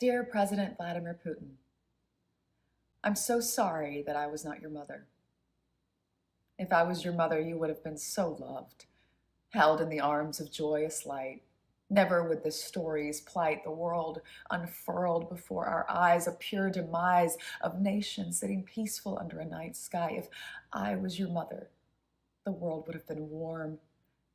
Dear President Vladimir Putin, I'm so sorry that I was not your mother. If I was your mother, you would have been so loved, held in the arms of joyous light. Never would the stories plight the world unfurled before our eyes, a pure demise of nations sitting peaceful under a night sky. If I was your mother, the world would have been warm.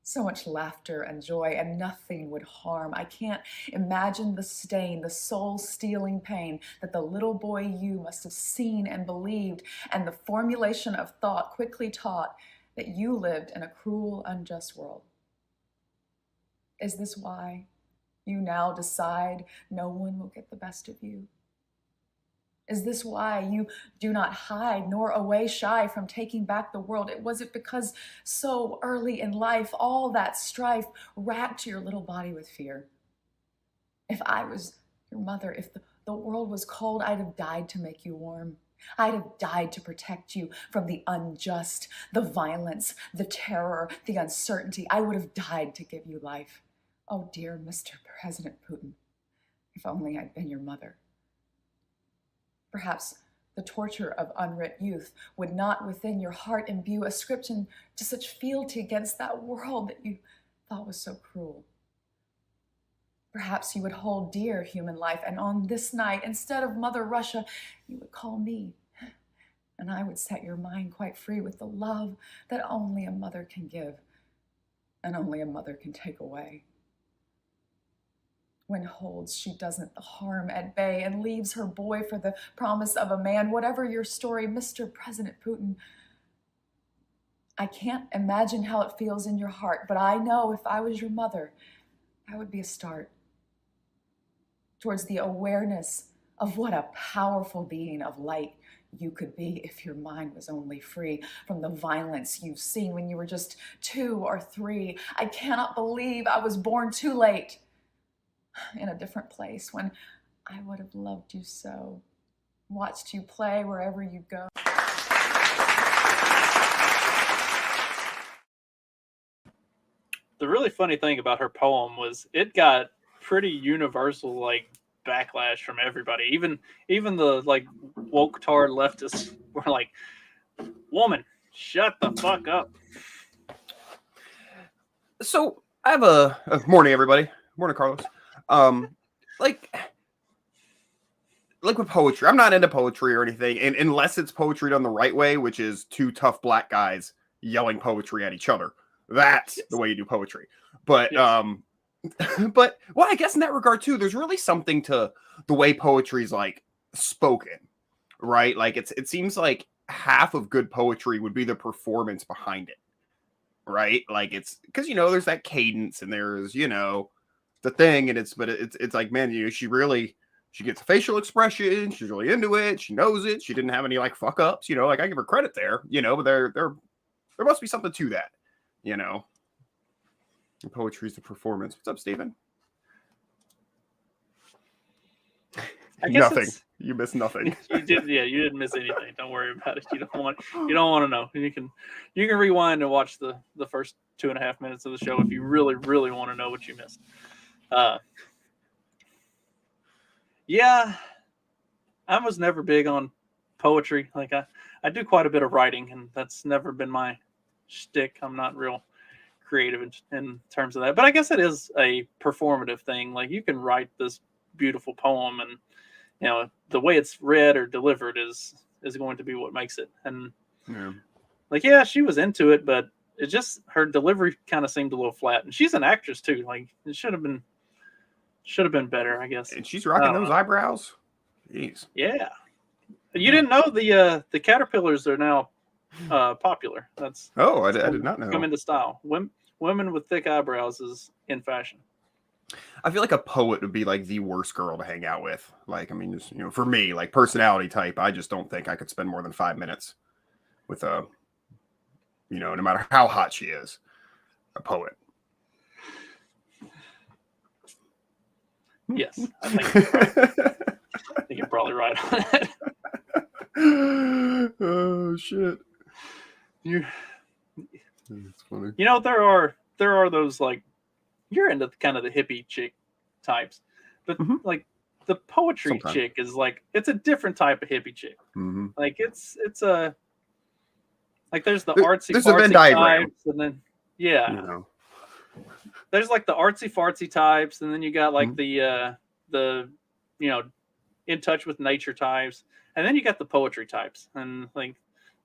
So much laughter and joy, and nothing would harm. I can't imagine the stain, the soul-stealing pain that the little boy you must have seen and believed, and the formulation of thought quickly taught that you lived in a cruel, unjust world. Is this why you now decide no one will get the best of you? Is this why you do not hide nor away shy from taking back the world? Was it because so early in life, all that strife racked your little body with fear? If I was your mother, if the world was cold, I'd have died to make you warm. I'd have died to protect you from the unjust, the violence, the terror, the uncertainty. I would have died to give you life. Oh, dear Mr. President Putin, if only I'd been your mother. Perhaps the torture of unwrit youth would not within your heart imbue ascription to such fealty against that world that you thought was so cruel. Perhaps you would hold dear human life, and on this night, instead of Mother Russia, you would call me, and I would set your mind quite free with the love that only a mother can give, and only a mother can take away. When holds she doesn't the harm at bay and leaves her boy for the promise of a man. Whatever your story, Mr. President Putin, I can't imagine how it feels in your heart, but I know if I was your mother, that would be a start towards the awareness of what a powerful being of light you could be if your mind was only free from the violence you've seen when you were just 2 or 3. I cannot believe I was born too late, in a different place, when I would have loved you so, watched you play wherever you go. The really funny thing about her poem was it got pretty universal backlash from everybody. Even the woke tard leftists were like, "Woman, shut the fuck up." So I have a morning, everybody. Morning, Carlos. Like with poetry, I'm not into poetry or anything, and unless it's poetry done the right way, which is 2 tough black guys yelling poetry at each other. That's the way you do poetry. But but I guess in that regard too, there's really something to the way poetry is spoken, right? Like it seems like half of good poetry would be the performance behind it, right? Like it's because there's that cadence and there's the thing, and it's like, man, she gets a facial expression, she's really into it, she knows it, she didn't have any fuck ups, I give her credit there, but there must be something to that, And poetry is the performance. What's up, Stephen? Nothing. You missed nothing. You didn't miss anything. Don't worry about it. You don't want to know. You can rewind and watch the first 2.5 minutes of the show if you really, really want to know what you missed. Yeah, I was never big on poetry. I do quite a bit of writing, and that's never been my shtick. I'm not real creative in terms of that, but I guess it is a performative thing. Like, you can write this beautiful poem, and the way it's read or delivered is going to be what makes it. And she was into it, but it just, her delivery kind of seemed a little flat. And she's an actress too. It should have been better, I guess. And she's rocking those eyebrows. Jeez. Yeah. You didn't know the caterpillars are now popular. That's I did not know. Come into style. Women with thick eyebrows is in fashion. I feel like a poet would be the worst girl to hang out with. Just, for me, personality type, I just don't think I could spend more than 5 minutes with no matter how hot she is, a poet. Yes, I think you're probably right on that. Oh shit! That's funny. There are those you're into kind of the hippie chick types, but the poetry Sometimes. chick is like, it's a different type of hippie chick. Mm-hmm. Like it's a like there's the artsy There's a Venn fartsy diagram. types, and then yeah, You know. there's like the artsy fartsy types, and then you got like Mm-hmm. the you know, in touch with nature types, and then you got the poetry types, and like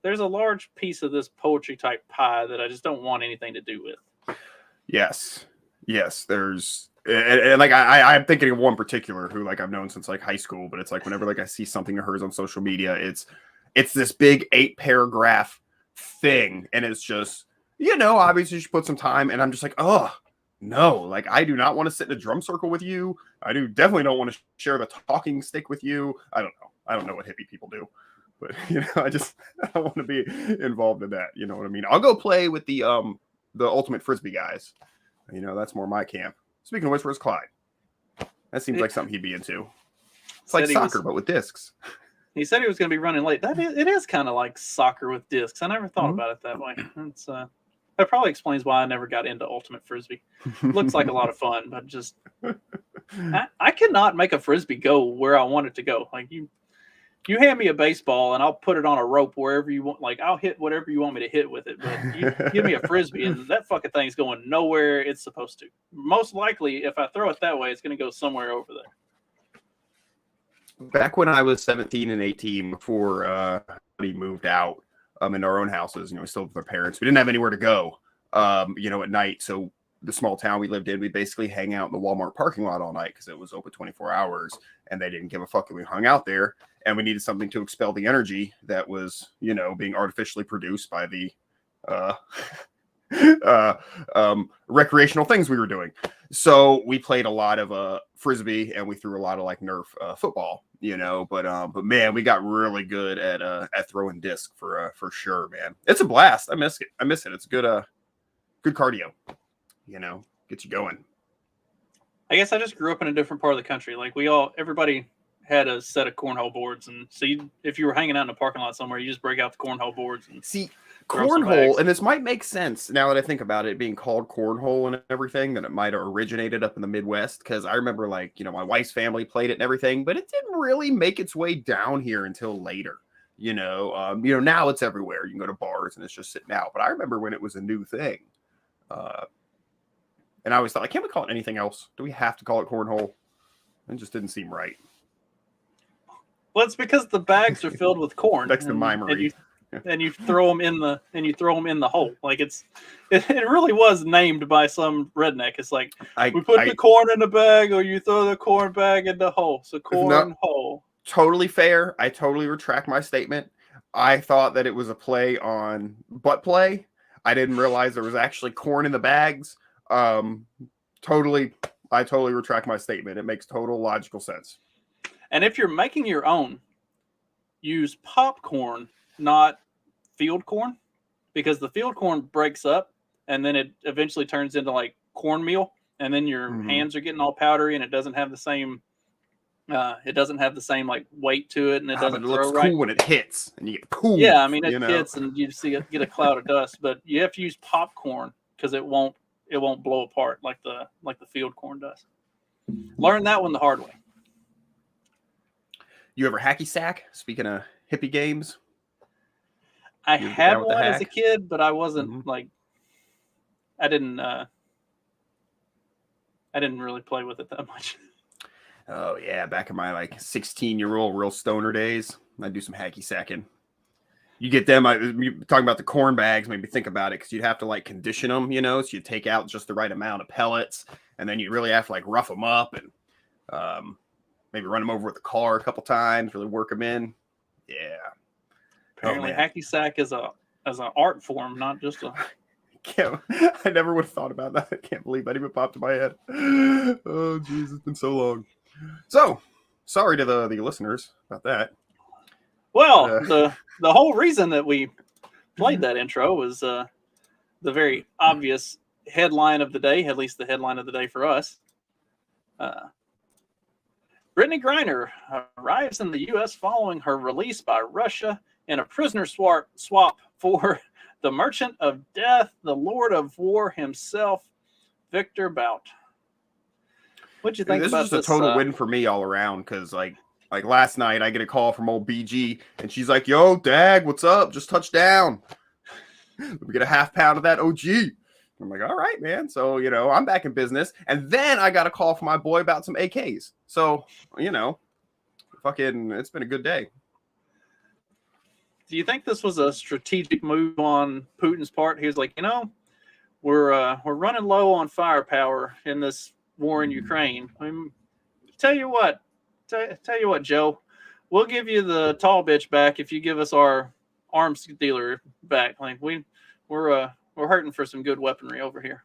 there's a large piece of this poetry type pie that I just don't want anything to do with. Yes. There's and like I'm thinking of one particular who like I've known since like high school, but it's like whenever like I see something of hers on social media, it's this big 8-paragraph thing, and it's just, you know, obviously she put some time, and I'm just like, oh no, like I do not want to sit in a drum circle with you. I definitely don't want to share the talking stick with you. I don't know what hippie people do, but you know, I don't want to be involved in that. You know what I mean? I'll go play with the ultimate frisbee guys. You know, that's more my camp. Speaking of which, where's Clyde? That seems like something he'd be into. It's like soccer, but with discs. He said he was going to be running late. It is kind of like soccer with discs. I never thought about it that way. It's that probably explains why I never got into ultimate frisbee. Looks like a lot of fun, but just I cannot make a frisbee go where I want it to go. Like you hand me a baseball and I'll put it on a rope wherever you want. Like I'll hit whatever you want me to hit with it. But you give me a frisbee and that fucking thing's going nowhere it's supposed to. Most likely, if I throw it that way, it's going to go somewhere over there. Back when I was 17 and 18, before we moved out in our own houses, you know, we still with our parents. We didn't have anywhere to go, you know, at night. So the small town we lived in, we basically hang out in the Walmart parking lot all night because it was open 24 hours, and they didn't give a fuck if we hung out there. And we needed something to expel the energy that was, you know, being artificially produced by the recreational things we were doing. So we played a lot of frisbee, and we threw a lot of like Nerf football, you know. But man, we got really good at throwing disc for sure, man. It's a blast. I miss it. It's good cardio, you know, get you going. I guess I just grew up in a different part of the country. Like everybody had a set of cornhole boards, and so if you were hanging out in a parking lot somewhere, you just break out the cornhole boards and see cornhole. And this might make sense now that I think about it being called cornhole and everything, that it might have originated up in the Midwest, because I remember, like, you know, my wife's family played it and everything, but it didn't really make its way down here until later. You know, now it's everywhere. You can go to bars and it's just sitting out. But I remember when it was a new thing. And I always thought, like, can't we call it anything else? Do we have to call it cornhole? It just didn't seem right. Well, it's because the bags are filled with corn. That's the mimery. And you throw them in the hole. Like it really was named by some redneck. It's like we put the corn in the bag, or you throw the corn bag in the hole. So corn hole. Totally fair. I totally retract my statement. I thought that it was a play on butt play. I didn't realize there was actually corn in the bags. I totally retract my statement. It makes total logical sense. And if you're making your own, use popcorn, not field corn, because the field corn breaks up and then it eventually turns into like cornmeal, and then your hands are getting all powdery, and it doesn't have the same like weight to it, and it doesn't. But it looks cool when it hits, and you get cool. Yeah, I mean it hits, and you get a cloud of dust. But you have to use popcorn because it won't blow apart like the field corn does. Learn that one the hard way. You ever hacky sack? Speaking of hippie games, I had one as a kid, but I wasn't like, I didn't really play with it that much. Oh yeah, back in my like 16-year-old real stoner days, I'd do some hacky sacking. You get them. You talking about the corn bags made me think about it, because you'd have to like condition them, you know, so you take out just the right amount of pellets, and then you really have to like rough them up and maybe run them over with the car a couple times, really work them in. Yeah. Apparently, hacky sack is an art form, not just a. I never would have thought about that. I can't believe that even popped in my head. Oh, jeez, it's been so long. So, sorry to the listeners about that. Well, the whole reason that we played that intro was the very obvious headline of the day, at least the headline of the day for us. Brittany Griner arrives in the U.S. following her release by Russia in a prisoner swap for the Merchant of Death, the Lord of War himself, Victor Bout. What'd you think This about is just a total win for me all around because like last night I get a call from old BG and she's like, "Yo, Dag, what's up? Just touched down. We get a half pound of that OG." I'm like, "All right, man." So I'm back in business, and then I got a call from my boy about some AKs. So fucking, it's been a good day. Do you think this was a strategic move on Putin's part? He was like, we're running low on firepower in this war in Ukraine. Tell you what, Joe, we'll give you the tall bitch back if you give us our arms dealer back. Like we're hurting for some good weaponry over here.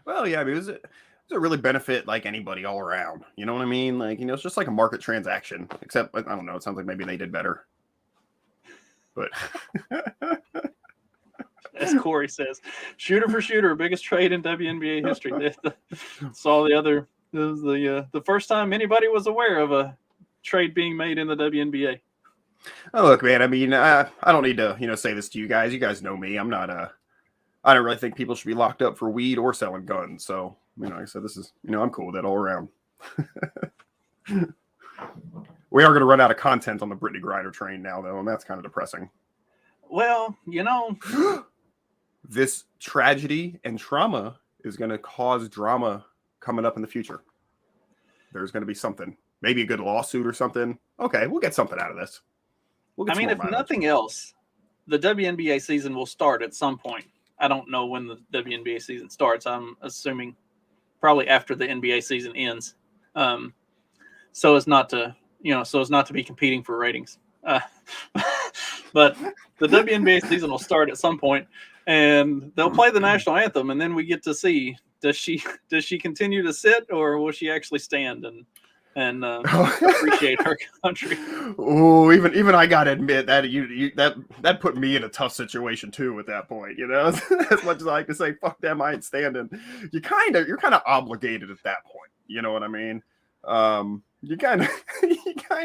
Well, yeah, I mean, does it really benefit like anybody all around? You know what I mean? Like, it's just like a market transaction. Except, I don't know. It sounds like maybe they did better. But as Corey says, shooter for shooter, biggest trade in WNBA history. Saw the first time anybody was aware of a trade being made in the WNBA. Oh, look, man. I mean, I don't need to, say this to you guys. You guys know me. I don't really think people should be locked up for weed or selling guns. So, like I said, this is, I'm cool with that all around. We are going to run out of content on the Brittany Griner train now, though, and that's kind of depressing. Well, this tragedy and trauma is going to cause drama coming up in the future. There's going to be something, maybe a good lawsuit or something. Okay, we'll get something out of this. If nothing else, the WNBA season will start at some point. I don't know when the WNBA season starts. I'm assuming probably after the NBA season ends, so as not to be competing for ratings. But the WNBA season will start at some point, and they'll play the national anthem, and then we get to see does she continue to sit or will she actually stand and appreciate her country. Oh, even I gotta admit that that put me in a tough situation too at that point. As much as I like to say fuck them, I ain't standing. You're kind of obligated at that point. You know what I mean? You kind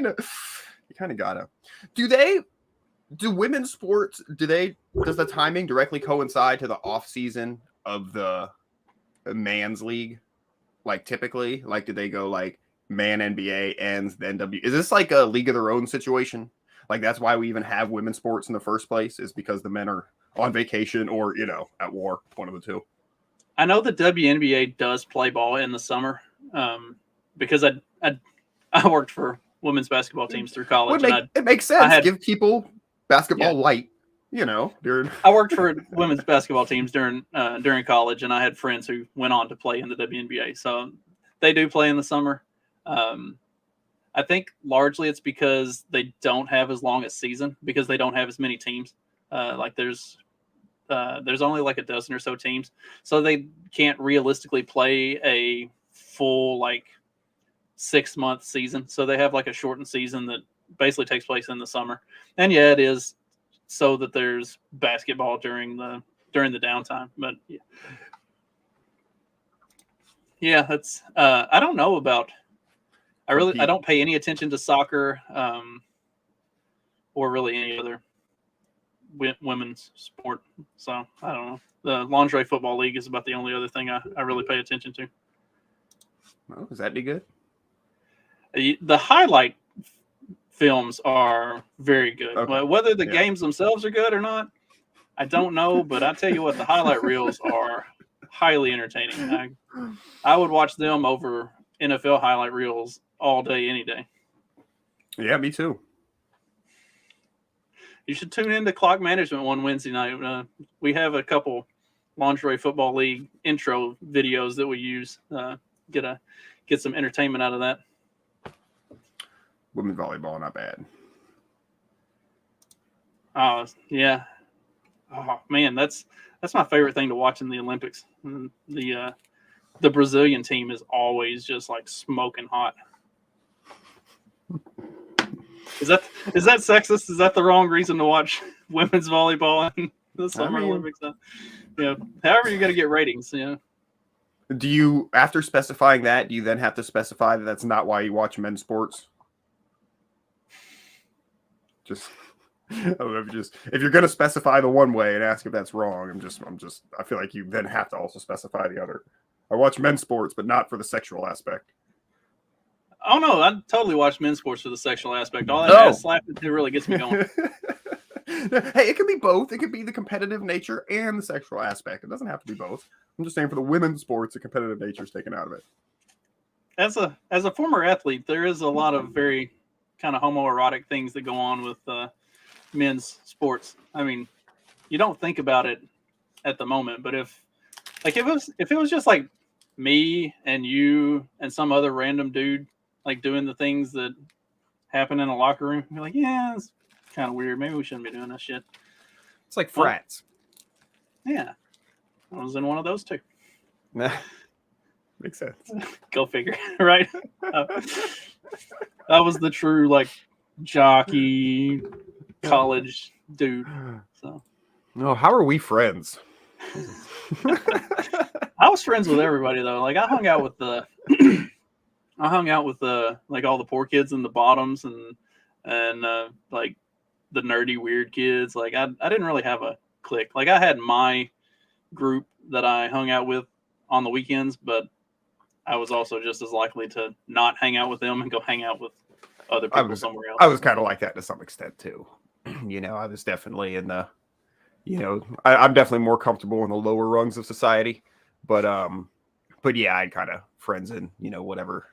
of gotta. Do women's sports? Does the timing directly coincide to the off season of the man's league? Like typically, do they go like man NBA ends, then Is this like a league of their own situation? Like that's why we even have women's sports in the first place, is because the men are on vacation or at war, one of the two. I know the WNBA does play ball in the summer, because I worked for women's basketball teams through college. It makes sense. Give people basketball light. During I worked for women's basketball teams during college, and I had friends who went on to play in the WNBA. So they do play in the summer. I think largely it's because they don't have as long a season because they don't have as many teams. There's only like a dozen or so teams, so they can't realistically play a full 6-month season. So they have like a shortened season that basically takes place in the summer. And yeah, it is so that there's basketball during the downtime. But yeah, that's I don't know about. I don't pay any attention to soccer, or really any other women's sport. So I don't know. The lingerie football league is about the only other thing I really pay attention to. Well, is that any good? The highlight films are very good. Okay. Whether the games themselves are good or not, I don't know. But I tell you what, the highlight reels are highly entertaining. I would watch them over NFL highlight reels all day, any day. Yeah, me too. You should tune into Clock Management one Wednesday night. We have a couple lingerie football league intro videos that we use. Get some entertainment out of that. Women's volleyball, not bad. Yeah. Oh man, that's my favorite thing to watch in the Olympics. The Brazilian team is always just smoking hot. Is that sexist? Is that the wrong reason to watch women's volleyball in the Summer Olympics? However you're going to get ratings. Do you, after specifying that, do you then have to specify that that's not why you watch men's sports? If you're going to specify the one way and ask if that's wrong, I feel like you then have to also specify the other. I watch men's sports, but not for the sexual aspect. Oh no, I totally watch men's sports for the sexual aspect. All that Oh. ass slapping really gets me going. Hey, it can be both. It could be the competitive nature and the sexual aspect. It doesn't have to be both. I'm just saying for the women's sports, the competitive nature is taken out of it. As a former athlete, there is a lot of very kind of homoerotic things that go on with men's sports. I mean, you don't think about it at the moment, but if it was just like me and you and some other random dude like doing the things that happen in a locker room, you're like, yeah, it's kind of weird. Maybe we shouldn't be doing that shit. It's like frats. Yeah, I was in one of those too. Makes sense. Go figure, right? That was the true like jockey college dude. So, no, how are we friends? I was friends with everybody though. Like I hung out with the like all the poor kids in the bottoms and like the nerdy weird kids. Like I didn't really have a clique. Like I had my group that I hung out with on the weekends, but I was also just as likely to not hang out with them and go hang out with other people somewhere else. I was kind of like that to some extent too. I was definitely in the, I'm definitely more comfortable in the lower rungs of society, but yeah, I kind of friends in, whatever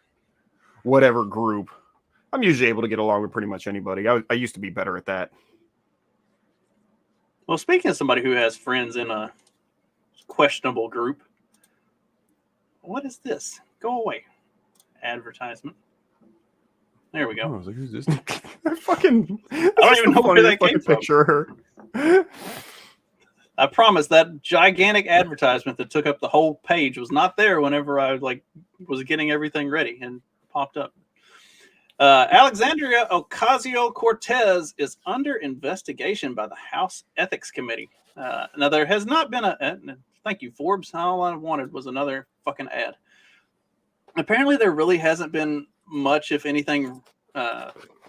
group. I'm usually able to get along with pretty much anybody. I used to be better at that. Well, speaking of somebody who has friends in a questionable group, what is this? Go away. Advertisement. There we go. Oh, I was like, who's this? I don't even know where that came from. Picture her. I promise that gigantic advertisement that took up the whole page was not there whenever I was getting everything ready and popped up. Alexandria Ocasio-Cortez is under investigation by the House Ethics Committee. Now, there has not been thank you, Forbes. All I wanted was another fucking ad. Apparently, there really hasn't been much, if anything,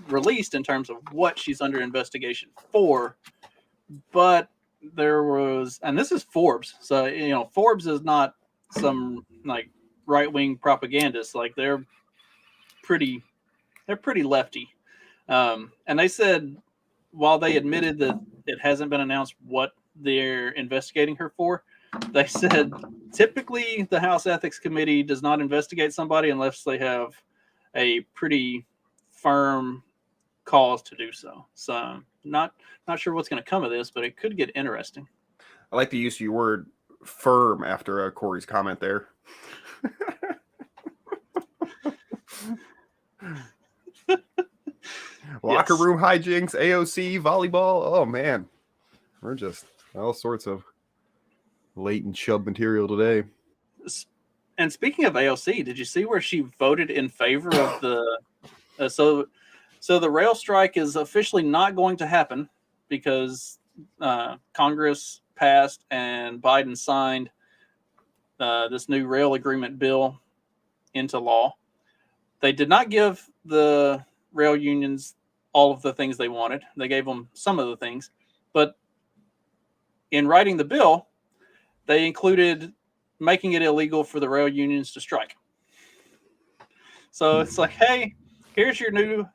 released in terms of what she's under investigation for. But there was, and this is Forbes. So, Forbes is not some like right-wing propagandist. Like they're pretty lefty. And they said, while they admitted that it hasn't been announced what they're investigating her for, they said typically the House Ethics Committee does not investigate somebody unless they have a pretty firm cause to do so. So not sure what's going to come of this, but it could get interesting. I like the use of your word firm after Corey's comment there. Locker room hijinks, AOC, volleyball. Oh man, we're just all sorts of latent chub material today. And speaking of AOC, did you see where she voted in favor of the so the rail strike is officially not going to happen because Congress passed and Biden signed this new rail agreement bill into law. They did not give the rail unions all of the things they wanted. They gave them some of the things, but in writing the bill, they included making it illegal for the rail unions to strike. So it's like, hey, here's your new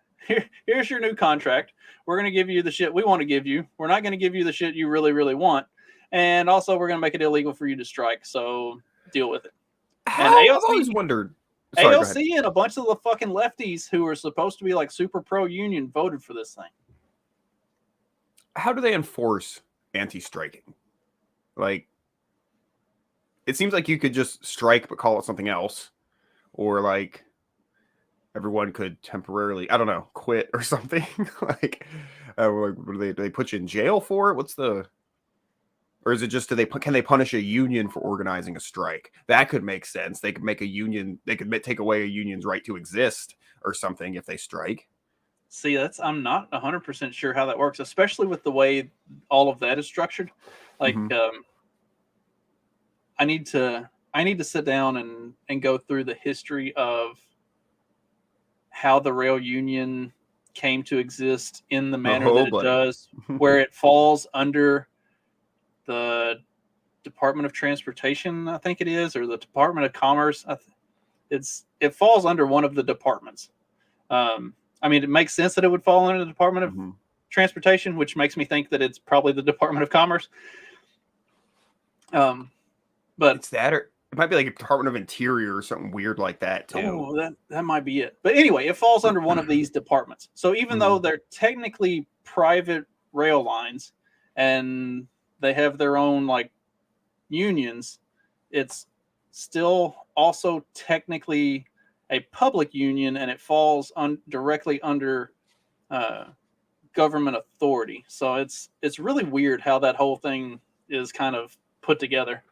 contract. We're going to give you the shit we want to give you. We're not going to give you the shit you really, really want. And also, we're going to make it illegal for you to strike. So deal with it. And AOC, I've always wondered. Sorry, AOC and a bunch of the fucking lefties who are supposed to be like super pro-union voted for this thing. How do they enforce anti-striking? Like, it seems like you could just strike but call it something else, or like everyone could temporarily, I don't know, quit or something. Like, do they put you in jail for it? Or is it just can they punish a union for organizing a strike? That could make sense. They could make a union. They could take away a union's right to exist or something if they strike. See, I'm not 100% sure how that works, especially with the way all of that is structured. Like, I need to sit down and go through the history of how the rail union came to exist in the manner that it does, where it falls under the Department of Transportation, I think it is, or the Department of Commerce. It falls under one of the departments. I mean, it makes sense that it would fall under the Department of Transportation, which makes me think that it's probably the Department of Commerce. But it's that, or it might be like a Department of Interior or something weird like that too. Oh, that might be it. But anyway, it falls under one of these departments. So even though they're technically private rail lines and they have their own like unions, it's still also technically a public union, and it falls directly under government authority. So it's really weird how that whole thing is kind of put together.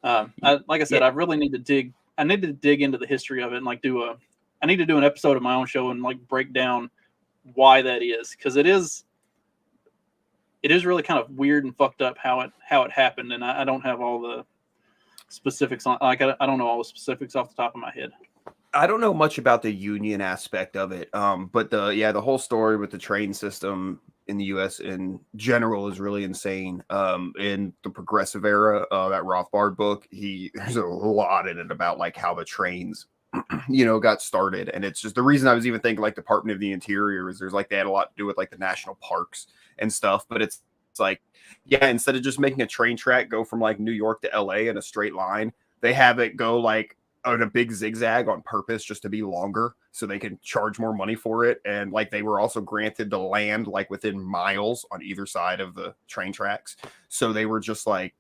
Like I said, I really need to dig. I need to dig into the history of it and like I need to do an episode of my own show and like break down why that is, because it is really kind of weird and fucked up how it happened, and I don't have all the specifics on. Like I don't know all the specifics off the top of my head. I don't know much about the union aspect of it, but the whole story with the train system in the U.S. in general is really insane. In the Progressive Era, that Rothbard book, there's a lot in it about like how the trains, got started, and it's just the reason I was even thinking like Department of the Interior is there's like they had a lot to do with like the national parks and stuff, but it's like instead of just making a train track go from like New York to L.A. in a straight line, they have it go like on a big zigzag on purpose just to be longer so they can charge more money for it. And like they were also granted the land like within miles on either side of the train tracks, so they were just like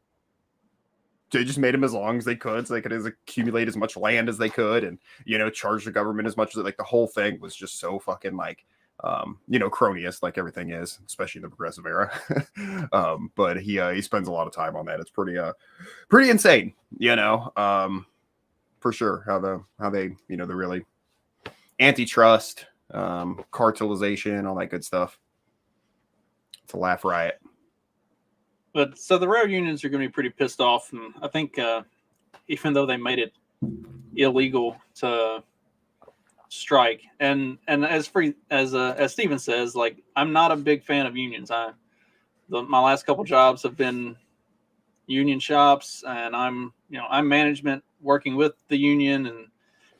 they just made them as long as they could so they could accumulate as much land as they could and charge the government as much as like the whole thing was just so fucking like cronyist, like everything is, especially in the Progressive Era. But he spends a lot of time on that. It's pretty insane, for sure, how they the really antitrust, cartelization, all that good stuff. It's a laugh riot. But so the rail unions are going to be pretty pissed off, and I think even though they made it illegal to strike, and as Steven says, like I'm not a big fan of unions. My last couple jobs have been union shops, and I'm management working with the union, and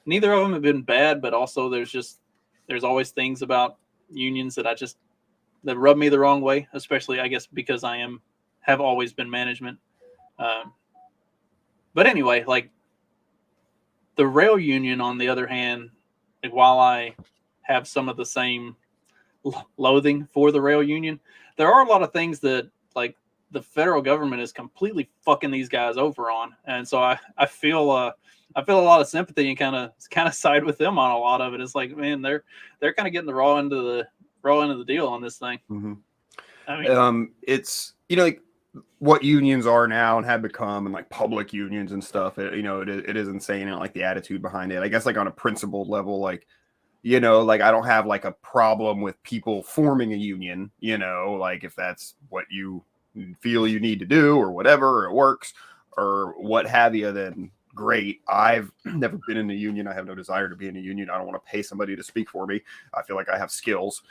neither of them have been bad, but also there's always things about unions that that rub me the wrong way, especially I guess because I have always been management. But anyway, like the rail union on the other hand, like while I have some of the same loathing for the rail union, there are a lot of things that like the federal government is completely fucking these guys over on, and so I feel a lot of sympathy and kind of side with them on a lot of it. It's like, man, they're kind of getting the raw end of the deal on this thing. Mm-hmm. I mean, it's like what unions are now and have become, and like public unions and stuff. It is insane, and like the attitude behind it. I guess like on a principled level, like like I don't have like a problem with people forming a union. Like if that's what you feel you need to do or whatever, or it works or what have you, then great. I've never been in a union. I have no desire to be in a union. I don't want to pay somebody to speak for me. I feel like I have skills,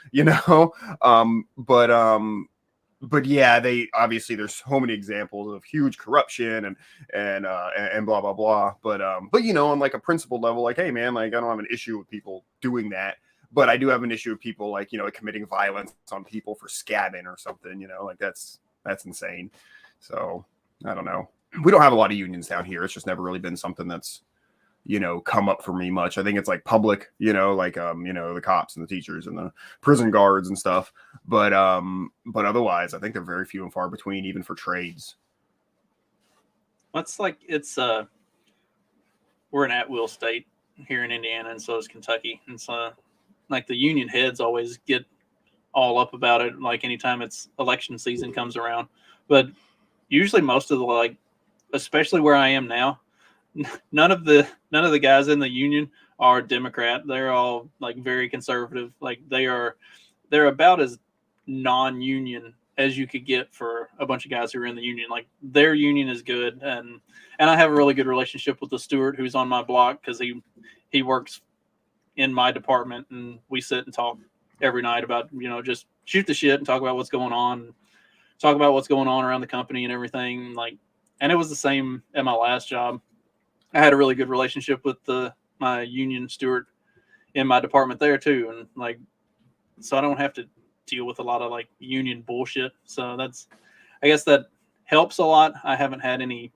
but yeah, they obviously there's so many examples of huge corruption and blah blah blah. But on like a principled level, like, hey man, like I don't have an issue with people doing that. But I do have an issue with people like, committing violence on people for scabbing or something, like that's insane. So I don't know. We don't have a lot of unions down here. It's just never really been something that's, come up for me much. I think it's like public, like, the cops and the teachers and the prison guards and stuff. But otherwise, I think they're very few and far between, even for trades. We're an at-will state here in Indiana, and so is Kentucky. And so like the union heads always get all up about it, like anytime it's election season comes around. But usually most of the, like, especially where I am now, none of the guys in the union are Democrat. They're all like very conservative. Like they're about as non-union as you could get for a bunch of guys who are in the union. Like their union is good, and I have a really good relationship with the steward who's on my block because he works in my department, and we sit and talk every night about just shoot the shit and talk about what's going on around the company and everything. Like, and it was the same at my last job. I had a really good relationship with my union steward in my department there too, and like, so I don't have to deal with a lot of like union bullshit. So I guess that helps a lot. I haven't had any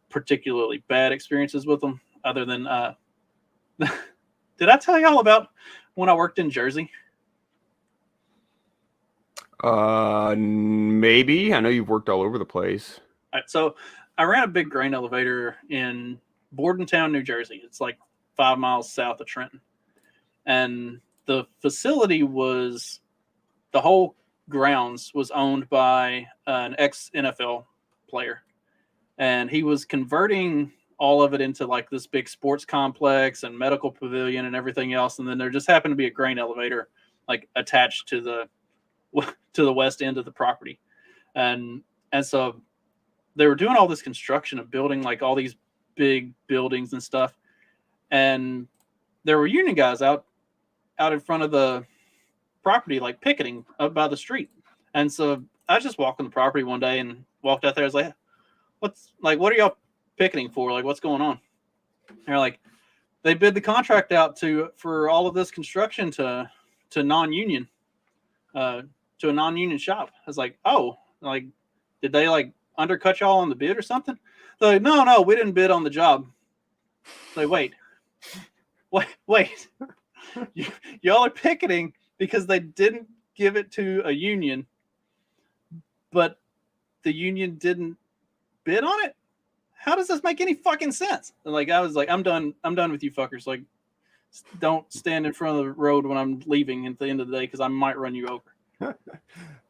particularly bad experiences with them, other than did I tell y'all about when I worked in Jersey? Maybe. I know you've worked all over the place. All right, so I ran a big grain elevator in Bordentown, New Jersey. It's like 5 miles south of Trenton. And the facility the whole grounds was owned by an ex-NFL player. And he was converting all of it into like this big sports complex and medical pavilion and everything else. And then there just happened to be a grain elevator like attached to the west end of the property. And so they were doing all this construction of building like all these big buildings and stuff. And there were union guys out in front of the property, like picketing up by the street. And so I was just walking the property one day and walked out there. I was like, what are y'all picketing for? Like, what's going on? And they're like, they bid the contract out for all of this construction to non-union, to a non-union shop. I was like, oh, like, did they like undercut y'all on the bid or something? They're like, no, we didn't bid on the job. Like, wait, y'all are picketing because they didn't give it to a union, but the union didn't bid on it? How does this make any fucking sense? And like, I was like, I'm done with you fuckers. Like, don't stand in front of the road when I'm leaving at the end of the day, because I might run you over.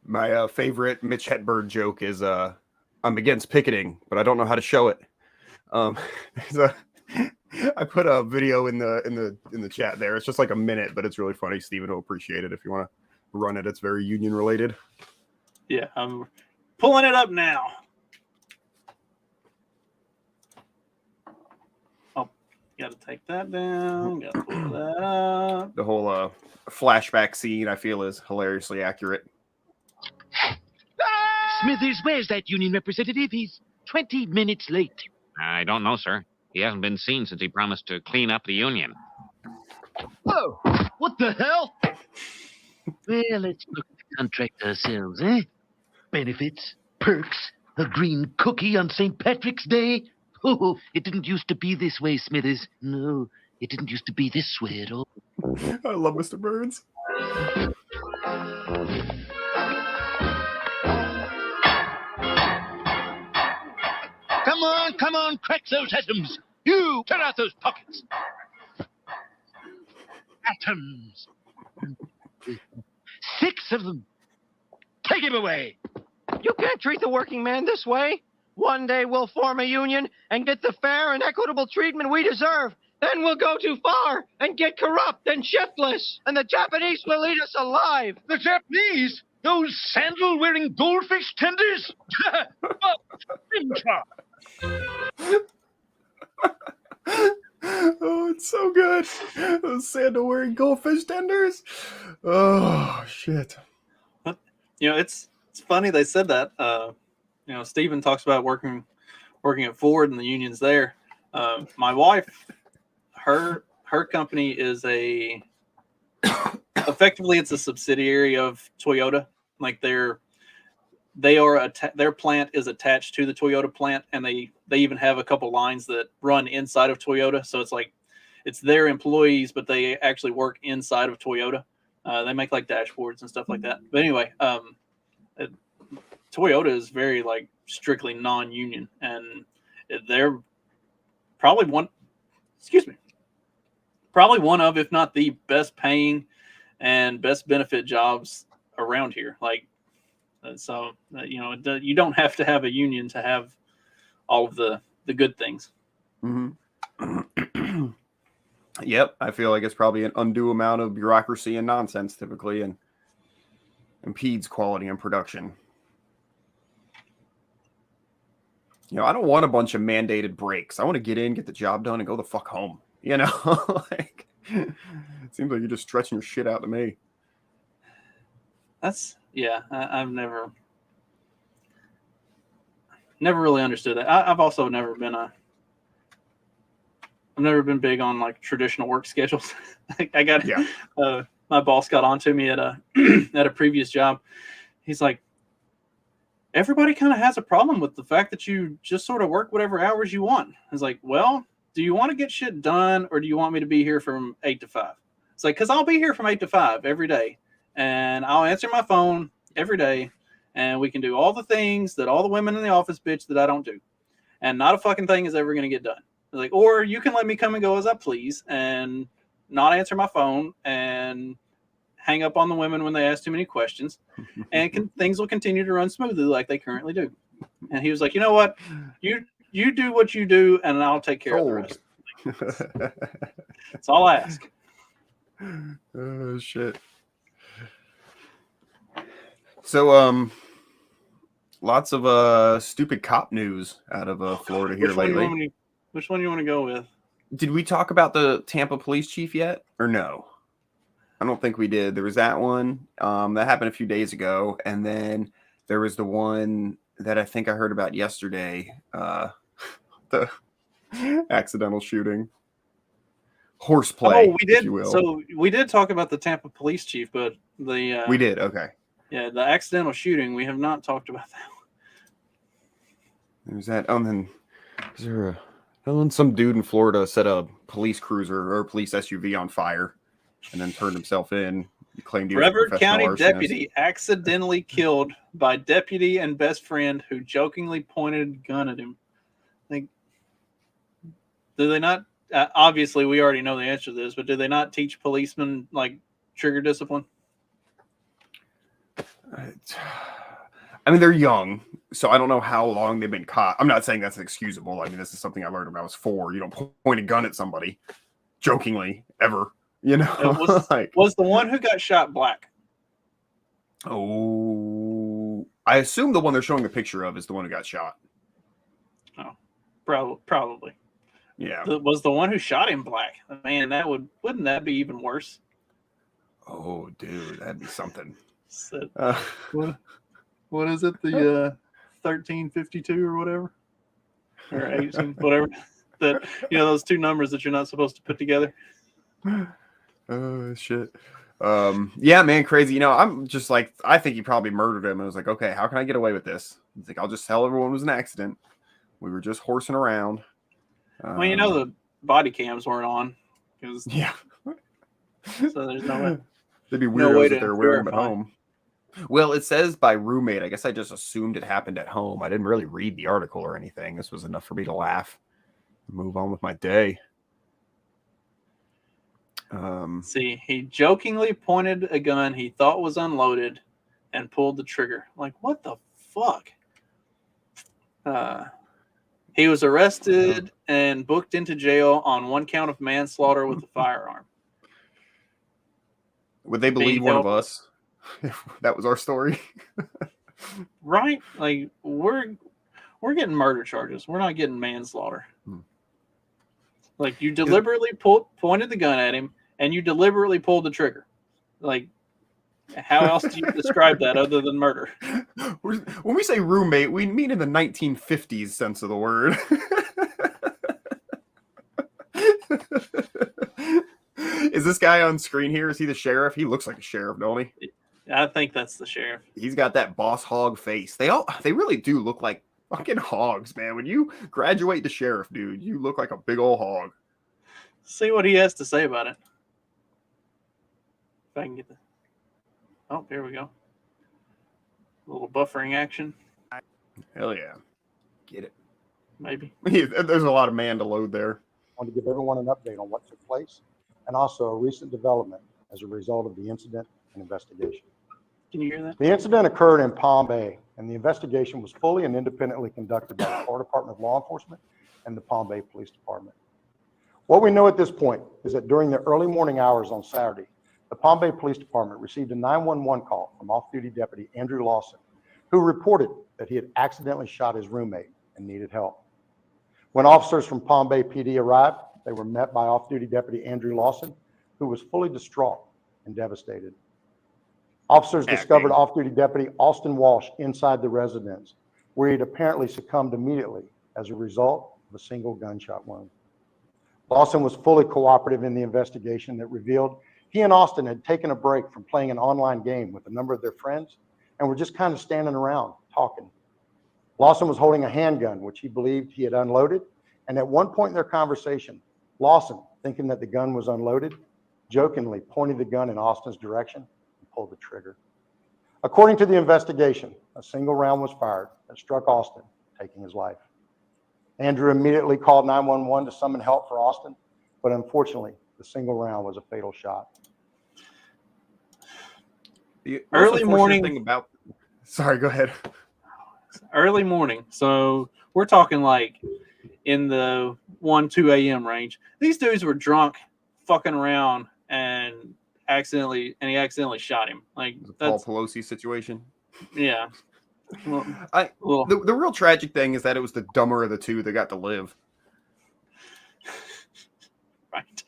My favorite Mitch Hedberg joke is I'm against picketing, but I don't know how to show it. I put a video in the chat there. It's just like a minute, but it's really funny. Steven will appreciate it if you want to run it. It's very union related. Yeah, I'm pulling it up now. Oh, got to take that down. Got to pull that up. The whole flashback scene, I feel, is hilariously accurate. Smithers, where's that union representative? He's 20 minutes late. I don't know, sir. He hasn't been seen since he promised to clean up the union. Oh, what the hell? Well, let's look at the contract ourselves, eh? Benefits, perks, a green cookie on St. Patrick's Day. Oh, it didn't used to be this way, Smithers. No, it didn't used to be this way at all. I love Mr. Burns. Come on, crack those atoms. You, turn out those pockets. Atoms. 6 of them. Take him away. You can't treat the working man this way. One day we'll form a union and get the fair and equitable treatment we deserve. Then we'll go too far and get corrupt and shiftless. And the Japanese will eat us alive. The Japanese? Those sandal-wearing goldfish tenders? Oh, it's so good. Those sandal-wearing goldfish tenders. Oh, shit. It's funny they said that. Stephen talks about working at Ford and the unions there. My wife, her company is effectively it's a subsidiary of Toyota. Like their plant is attached to the Toyota plant, and they even have a couple lines that run inside of Toyota. So it's like it's their employees, but they actually work inside of Toyota. They make like dashboards and stuff like that. But anyway, Toyota is very like strictly non-union, and they're probably one of, if not the best paying and best benefit jobs around here. Like, so you don't have to have a union to have all of the good things. Mm-hmm. Yep, I feel like it's probably an undue amount of bureaucracy and nonsense typically, and impedes quality and production. I don't want a bunch of mandated breaks. I want to get in, get the job done, and go the fuck home. Like, it seems like you're just stretching your shit out to me. I've never. never really understood that. I've also never been I've never been big on like traditional work schedules. I got my boss got onto me at a at a previous job. He's like, everybody kind of has a problem with the fact that you just sort of work whatever hours you want. I was like, well, do you want to get shit done, or do you want me to be here from 8 to 5? It's like, because I'll be here from 8 to 5 every day, and I'll answer my phone every day, and we can do all the things that all the women in the office bitch that I don't do, and not a fucking thing is ever going to get done. Like, or you can let me come and go as I please and not answer my phone and hang up on the women when they ask too many questions, and things will continue to run smoothly like they currently do. And he was like, you know what? You do what you do, and I'll take care of the rest. That's all I ask. Oh, shit. So, lots of stupid cop news out of Florida here lately. Which one you want to go with? Did we talk about the Tampa police chief yet, or no? I don't think we did. There was that one that happened a few days ago, and then there was the one that I think I heard about yesterday, the accidental shooting, horseplay. Oh, we did. If you will. So we did talk about the Tampa police chief, but the we did. Okay. Yeah, the accidental shooting. We have not talked about that one. There's that. Oh, and then is there a? Oh, and some dude in Florida set a police cruiser or police SUV on fire, and then turned himself in. He claimed he was a Brevard County arsonist. deputy accidentally killed by deputy and best friend who jokingly pointed a gun at him. Like, do they not? Obviously, we already know the answer to this, but do they not teach policemen like trigger discipline? I mean, they're young, so I don't know how long they've been caught. I'm not saying that's excusable. I mean, this is something I learned when I was 4. You don't point a gun at somebody jokingly ever. You know, was the one who got shot black? Oh, I assume the one they're showing a picture of is the one who got shot. Oh, probably. Yeah. Was the one who shot him black? Man, wouldn't that be even worse? Oh, dude, that'd be something. So, what is it? The 1352 or whatever, or 18, whatever. That those two numbers that you're not supposed to put together. Oh shit. Yeah, man, crazy. I'm just like, I think he probably murdered him. I was like, okay, how can I get away with this? He's like, I'll just tell everyone it was an accident. We were just horsing around. Well, the body cams weren't on. Yeah. So there's no way. They'd be weird if they're wearing them at home. Well, it says by roommate. I guess I just assumed it happened at home. I didn't really read the article or anything. This was enough for me to laugh and move on with my day. See, he jokingly pointed a gun he thought was unloaded and pulled the trigger. Like, what the fuck? He was arrested and booked into jail on 1 count of manslaughter with a firearm. Would they believe one of us if that was our story? Right? Like, we're getting murder charges. We're not getting manslaughter. Like, you deliberately pointed the gun at him, and you deliberately pulled the trigger. Like, how else do you describe that other than murder? When we say roommate, we mean in the 1950s sense of the word. Is this guy on screen here? Is he the sheriff? He looks like a sheriff, don't he? I think that's the sheriff. He's got that boss hog face. They really do look like fucking hogs, man. When you graduate to sheriff, dude, you look like a big old hog. See what he has to say about it. If I can get the... Oh, here we go. A little buffering action. Hell yeah. Get it. Maybe. There's a lot of man to load there. I want to give everyone an update on what took place and also a recent development as a result of the incident and investigation. Can you hear that? The incident occurred in Palm Bay, and the investigation was fully and independently conducted by the Florida Department of Law Enforcement and the Palm Bay Police Department. What we know at this point is that during the early morning hours on Saturday, the Palm Bay Police Department received a 911 call from off-duty deputy Andrew Lawson, who reported that he had accidentally shot his roommate and needed help. When officers from Palm Bay PD arrived, they were met by off-duty deputy Andrew Lawson, who was fully distraught and devastated. Officers discovered off-duty deputy Austin Walsh inside the residence, where he'd apparently succumbed immediately as a result of a single gunshot wound. Lawson was fully cooperative in the investigation that revealed he and Austin had taken a break from playing an online game with a number of their friends and were just kind of standing around talking. Lawson was holding a handgun, which he believed he had unloaded, and at one point in their conversation, Lawson, thinking that the gun was unloaded, jokingly pointed the gun in Austin's direction and pulled the trigger. According to the investigation, a single round was fired that struck Austin, taking his life. Andrew immediately called 911 to summon help for Austin, but unfortunately, the single round was a fatal shot. The Early morning thing about, sorry, go ahead. Early morning. So we're talking like in the 2 a.m. range. These dudes were drunk, fucking around, and he accidentally shot him. Like Paul Pelosi situation. Yeah. Well, the real tragic thing is that it was the dumber of the two that got to live. Right.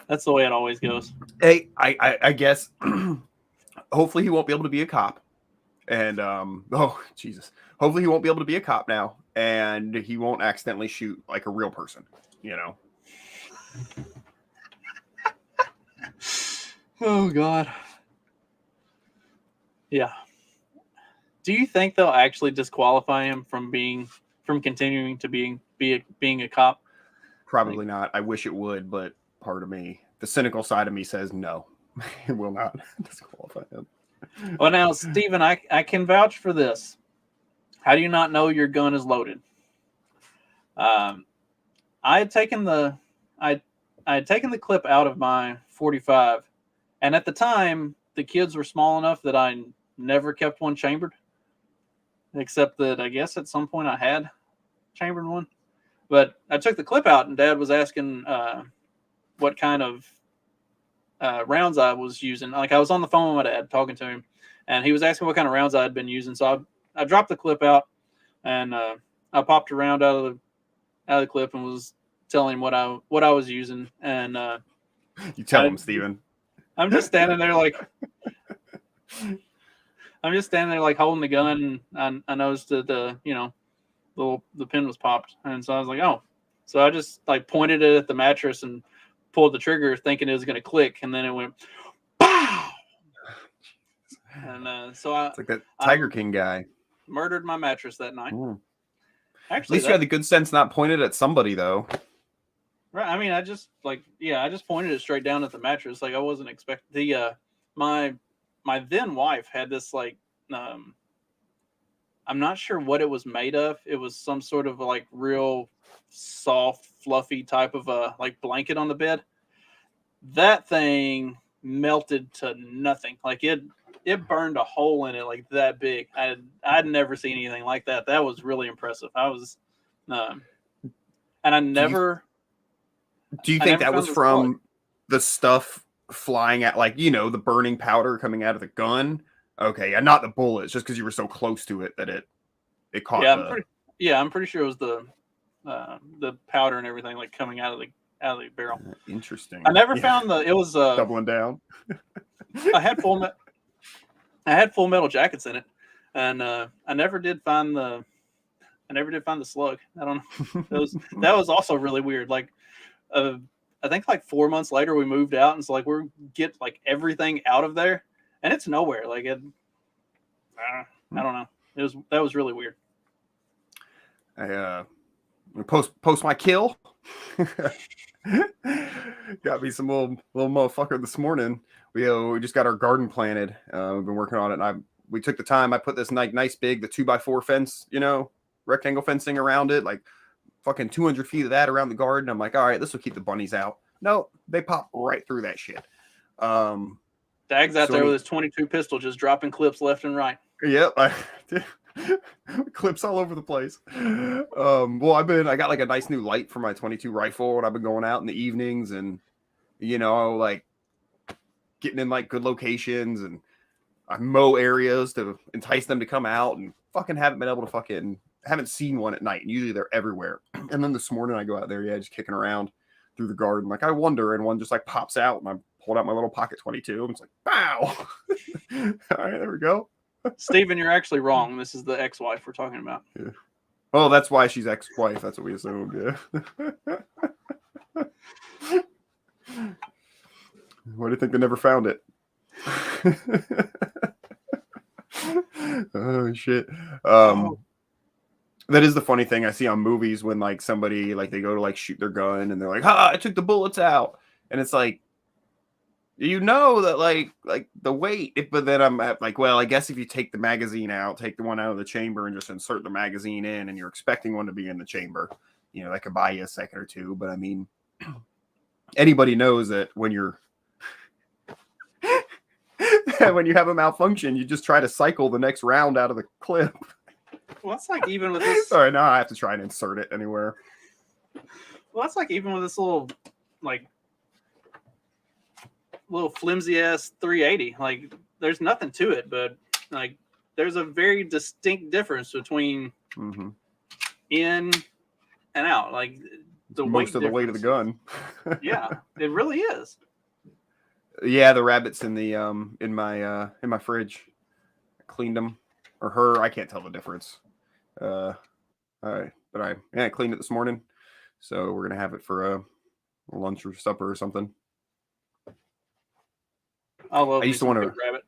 That's the way it always goes. Hey, I guess hopefully he won't be able to be a cop. And oh Jesus. Hopefully he won't be able to be a cop now, and he won't accidentally shoot like a real person, you know. Oh God. Yeah. Do you think they'll actually disqualify him from continuing to being a cop? Probably not. I wish it would, but part of me, the cynical side of me says no. It will not disqualify him. Well, now, Stephen, I can vouch for this. How do you not know your gun is loaded? I had taken the clip out of my 45, and at the time, the kids were small enough that I never kept one chambered, except that I guess at some point I had chambered one. But I took the clip out, and Dad was asking what kind of rounds I was using. Like, I was on the phone with my dad talking to him, and he was asking what kind of rounds I had been using. So I dropped the clip out, and I popped a round out of the clip and was telling him what I was using. And you tell him, Steven. I'm just standing there like holding the gun, and I noticed that the pin was popped, and so I was like, oh. So I just like pointed it at the mattress and pulled the trigger thinking it was going to click, and then it went pow. And so it's like that Tiger King guy murdered my mattress that night. At Actually, least you had the good sense not pointed at somebody, though. Right. I mean, I just pointed it straight down at the mattress. Like, I wasn't expecting my then wife had this like I'm not sure what it was made of. It was some sort of like real soft, fluffy type of like blanket on the bed. That thing melted to nothing. Like it burned a hole in it like that big. I'd never seen anything like that. That was really impressive. I was, and I never. Do you think that was from the stuff flying at, like, the burning powder coming out of the gun? Okay, yeah, not the bullets, just because you were so close to it that it caught. I'm pretty sure it was the powder and everything like coming out of the barrel. Interesting. I never found it was doubling down. I had full metal jackets in it, and I never did find the slug. I don't know. That was also really weird. Like, I think like 4 months later we moved out, and so like we get like everything out of there, and it's nowhere. Like I don't know. That was really weird. I post my kill. Got me some little motherfucker this morning. We just got our garden planted. We've been working on it, and we took the time. I put this nice big, the 2x4 fence, rectangle fencing around it, like fucking 200 feet of that around the garden. I'm like, all right, this will keep the bunnies out. No, they pop right through that shit. Dag's out there with his 22 pistol, just dropping clips left and right. Yep. Clips all over the place. Well, I got like a nice new light for my 22 rifle, and I've been going out in the evenings and, like getting in like good locations, and I mow areas to entice them to come out, and fucking haven't seen one at night. And usually they're everywhere. And then this morning I go out there, just kicking around through the garden. Like, I wonder, and one just like pops out, and I pulled out my little pocket 22, and it's like, pow. All right, there we go. Stephen, you're actually wrong. This is the ex-wife we're talking about. Yeah. Oh, that's why she's ex-wife. That's what we assumed. Yeah. Why do you think they never found it? Oh shit. That is the funny thing I see on movies when like somebody like they go to like shoot their gun and they're like, I took the bullets out. And it's like, that like the weight, but then I'm like, well, I guess if you take the magazine out, take the one out of the chamber and just insert the magazine in and you're expecting one to be in the chamber, that could buy you a second or two. But I mean, anybody knows that when you have a malfunction, you just try to cycle the next round out of the clip. Well, that's like even with this. Sorry, now I have to try and insert it anywhere. Well, that's like even with this little flimsy ass 380. Like, there's nothing to it, but like, there's a very distinct difference between in and out. Like the most of the weight of the gun. Yeah, it really is. Yeah, the rabbits in the in my fridge. I cleaned them, or her. I can't tell the difference. All right, but I cleaned it this morning, so we're gonna have it for a lunch or supper or something. I used to want to rabbit.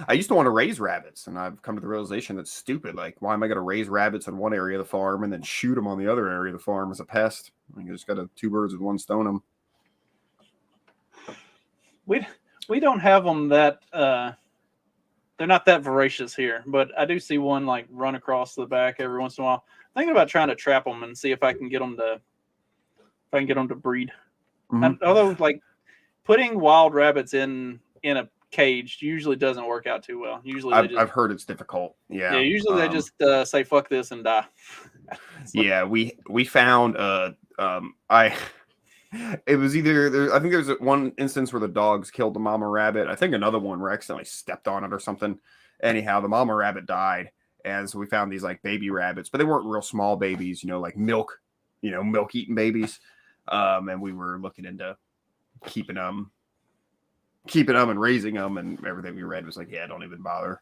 I used to want to raise rabbits, and I've come to the realization that's stupid. Like, why am I going to raise rabbits in one area of the farm and then shoot them on the other area of the farm as a pest? You just got to two birds with one stone them. We don't have them that they're not that voracious here, but I do see one like run across the back every once in a while. I'm thinking about trying to trap them and see if I can get them to breed. And although like putting wild rabbits in a cage usually doesn't work out too well. Usually I've heard it's difficult. Yeah. Yeah. Usually they just say fuck this and die. Yeah, we found it was either I think there's one instance where the dogs killed the mama rabbit. I think another one where accidentally stepped on it or something. Anyhow, the mama rabbit died, and so we found these like baby rabbits, but they weren't real small babies, like milk eating babies. And we were looking into keeping them and raising them, and everything we read was like, yeah, don't even bother.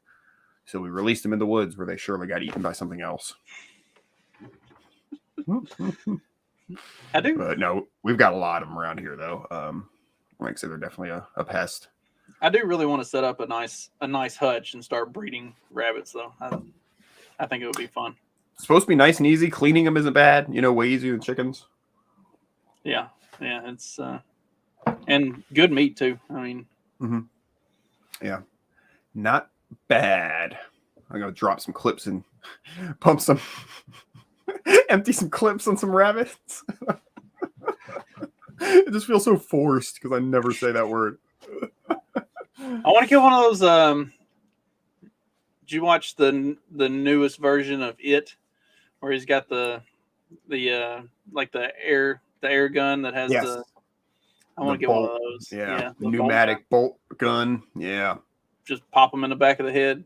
So we released them in the woods where they surely got eaten by something else. I do. But no, we've got a lot of them around here though. Like I said, they're definitely a pest. I do really want to set up a nice hutch and start breeding rabbits though. I think it would be fun. It's supposed to be nice and easy. Cleaning them isn't bad. Way easier than chickens. Yeah, it's and good meat too. I mean, yeah, not bad. I'm gonna drop some clips and pump some, empty some clips on some rabbits. It just feels so forced because I never say that word. I want to get one of those. Did you watch the newest version of It, where he's got the air gun that has yes. I want to get bolt. One of those. Yeah. Pneumatic bolt gun. Yeah. Just pop them in the back of the head.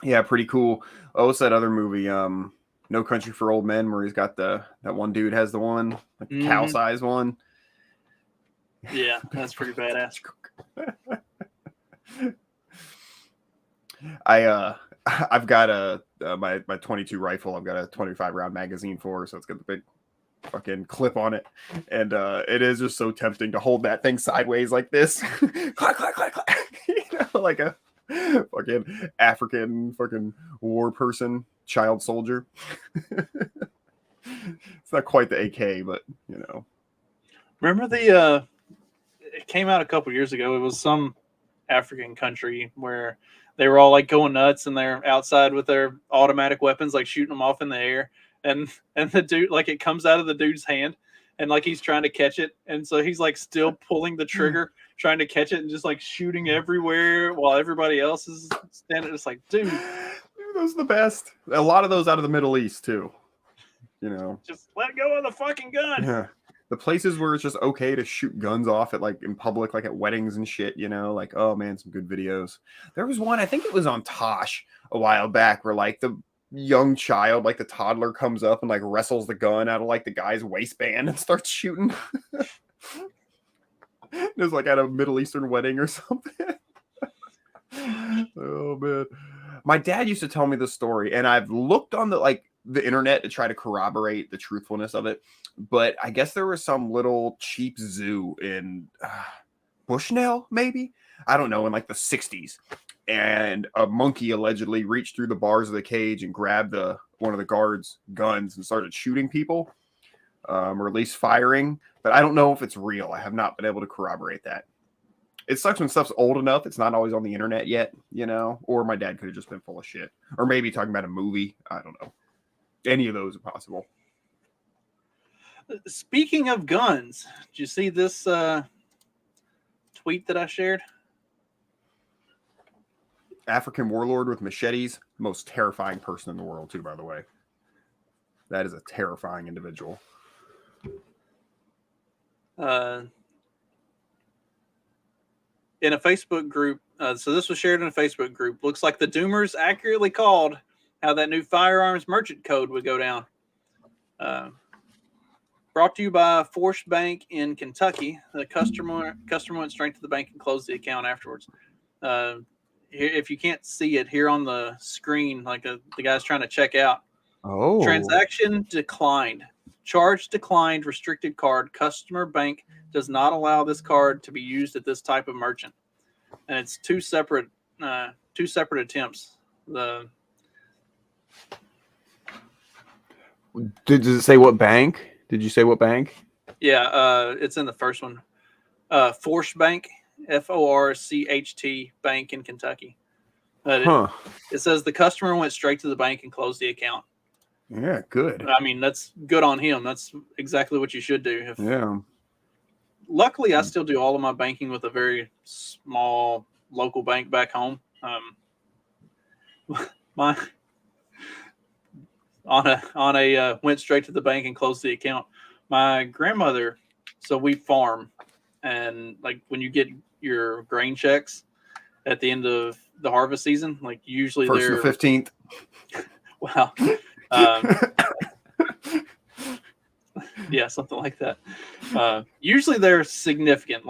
Yeah, pretty cool. Oh, what's that other movie? No Country for Old Men, where he's got that one dude has the one, like the cow size one. Yeah, that's pretty badass. I've got my 22 rifle. I've got a 25 round magazine for, so it's got the big fucking clip on it, and it is just so tempting to hold that thing sideways like this, clack clack clack clack, like a fucking African fucking war person, child soldier. It's not quite the AK, but Remember it came out a couple years ago. It was some African country where they were all like going nuts and they're outside with their automatic weapons, like shooting them off in the air. And the dude, like, it comes out of the dude's hand and like he's trying to catch it. And so he's like still pulling the trigger, trying to catch it and just like shooting everywhere while everybody else is standing. It's like, dude, those are the best. A lot of those out of the Middle East too. Just let go of the fucking gun. Yeah. The places where it's just okay to shoot guns off at like in public, like at weddings and shit, like, oh man, some good videos. There was one, I think it was on Tosh a while back, where like the young child, like the toddler, comes up and like wrestles the gun out of like the guy's waistband and starts shooting. It was like at a Middle Eastern wedding or something. Oh man, my dad used to tell me this story, and I've looked on the internet to try to corroborate the truthfulness of it. But I guess there was some little cheap zoo in Bushnell, maybe, I don't know, in like the '60s, and a monkey allegedly reached through the bars of the cage and grabbed one of the guards' guns and started shooting people, or at least firing. But I don't know if it's real. I have not been able to corroborate that. It sucks when stuff's old enough. It's not always on the internet yet, or my dad could have just been full of shit, or maybe talking about a movie. I don't know. Any of those are possible. Speaking of guns, did you see this tweet that I shared? African warlord with machetes, most terrifying person in the world, too, by the way. That is a terrifying individual. In a Facebook group, so this was shared in a Facebook group. Looks like the Doomers accurately called how that new firearms merchant code would go down. Brought to you by Force Bank in Kentucky. The customer went straight to the bank and closed the account afterwards. If you can't see it here on the screen, the guy's trying to check out. Oh. Transaction declined. Charge declined. Restricted card. Customer bank does not allow this card to be used at this type of merchant. And it's two separate attempts. Does it say what bank? Did you say what bank? Yeah, it's in the first one. Force Bank, FORCHT Bank in Kentucky. It says the customer went straight to the bank and closed the account. Yeah, good. I mean, that's good on him. That's exactly what you should do. Yeah. Luckily, I still do all of my banking with a very small local bank back home. Went straight to the bank and closed the account. My grandmother, so we farm, and when you get your grain checks at the end of the harvest season, usually First they're the 15th. Wow. Yeah, something like that. Usually they're significant.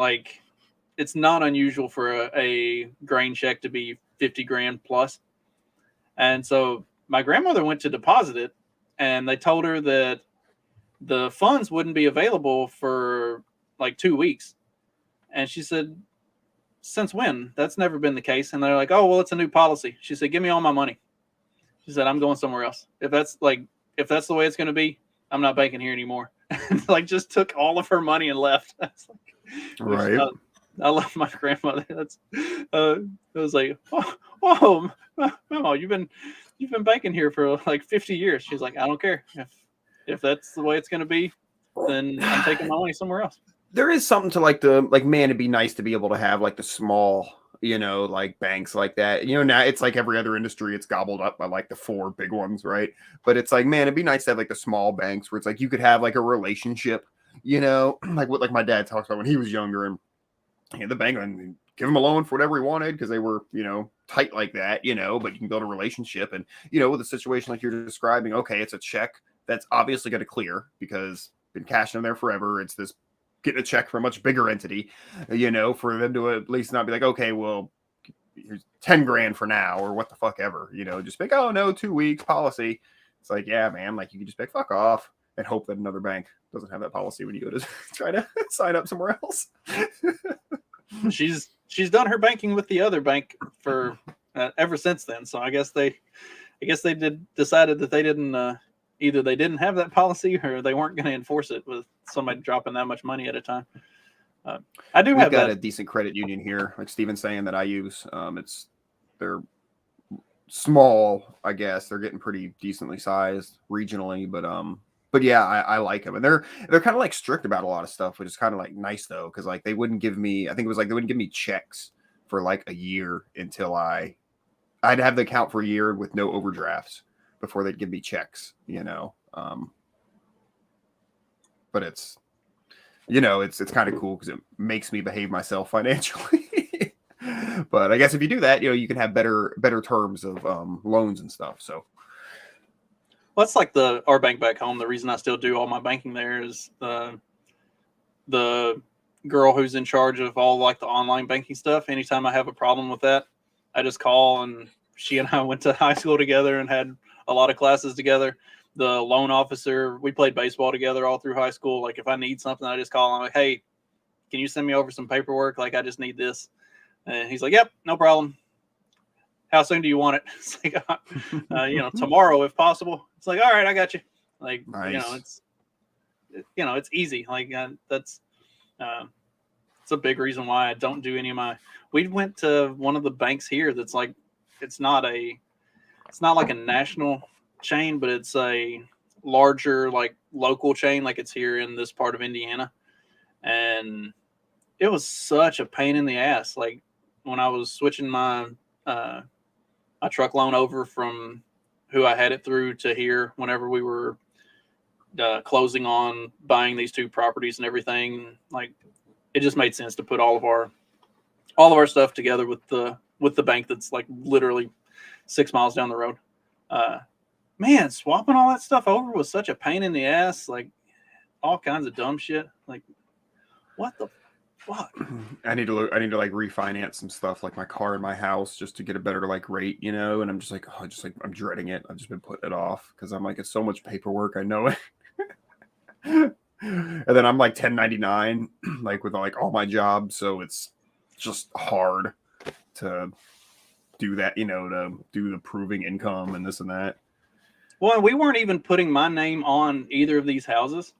It's not unusual for a grain check to be 50 grand plus. And so my grandmother went to deposit it, and they told her that the funds wouldn't be available for 2 weeks. And she said, since when? That's never been the case. And they're like, oh, well, it's a new policy. She said, give me all my money. She said, I'm going somewhere else. If that's the way it's going to be, I'm not banking here anymore. Just took all of her money and left. Right. I love my grandmother. It was like, whoa, Mama, you've been banking here for 50 years. She's like, I don't care. If that's the way it's going to be, then I'm taking my money somewhere else. There is something to man, it'd be nice to be able to have the small, banks like that. Now it's like every other industry, it's gobbled up by the four big ones, right? But it's man, it'd be nice to have the small banks where it's you could have a relationship, what my dad talks about when he was younger, and the bank and give him a loan for whatever he wanted because they were, tight like that, but you can build a relationship. And, with a situation like you're describing, okay, it's a check that's obviously going to clear because been cashing in there forever. It's this getting a check for a much bigger entity, for them to at least not be like, okay, well, here's 10 grand for now, or what the fuck ever, just like, oh no, 2 weeks policy. It's yeah, man, you can just be fuck off and hope that another bank doesn't have that policy when you go to try to sign up somewhere else. She's done her banking with the other bank for ever since then. So I guess they decided that they didn't either they didn't have that policy or they weren't going to enforce it with somebody dropping that much money at a time. We've got a decent credit union here, like Steven's saying, that I use. They're small, I guess. They're getting pretty decently sized regionally, but yeah, I like them, and they're kind of strict about a lot of stuff, which is kind of nice though, because they wouldn't give me. I think it was they wouldn't give me checks for a year until I'd have the account for a year with no overdrafts before they'd give me checks. But it's it's kind of cool because it makes me behave myself financially. But I guess if you do that, you can have better terms of loans and stuff. So. Well, that's our bank back home. The reason I still do all my banking there is the girl who's in charge of all the online banking stuff. Anytime I have a problem with that, I just call, and she and I went to high school together and had a lot of classes together. The loan officer, we played baseball together all through high school. Like if I need something, I just call him. I'm like, hey, can you send me over some paperwork? Like I just need this. And he's like, yep, no problem. How soon do you want it? It's like, tomorrow if possible. It's like, all right, I got you. Like, nice. It's easy. Like that's it's a big reason why I don't do any of my. We went to one of the banks here that's like, it's not like a national chain, but it's a larger like local chain. Like it's here in this part of Indiana, and it was such a pain in the ass. Like when I was switching my truck loan over from who I had it through to here, whenever we were closing on buying these two properties and everything, like it just made sense to put all of our stuff together with the bank that's like literally 6 miles down the road. Man, swapping all that stuff over was such a pain in the ass. Like all kinds of dumb shit. Like what the fuck? I need to like refinance some stuff, like my car and my house, just to get a better like rate, and I'm just like, I'm dreading it. I've just been putting it off because I'm like, it's so much paperwork. I know it. And then I'm like 1099, like with like all my jobs, so it's just hard to do that, to do the proving income and this and that. Well, we weren't even putting my name on either of these houses,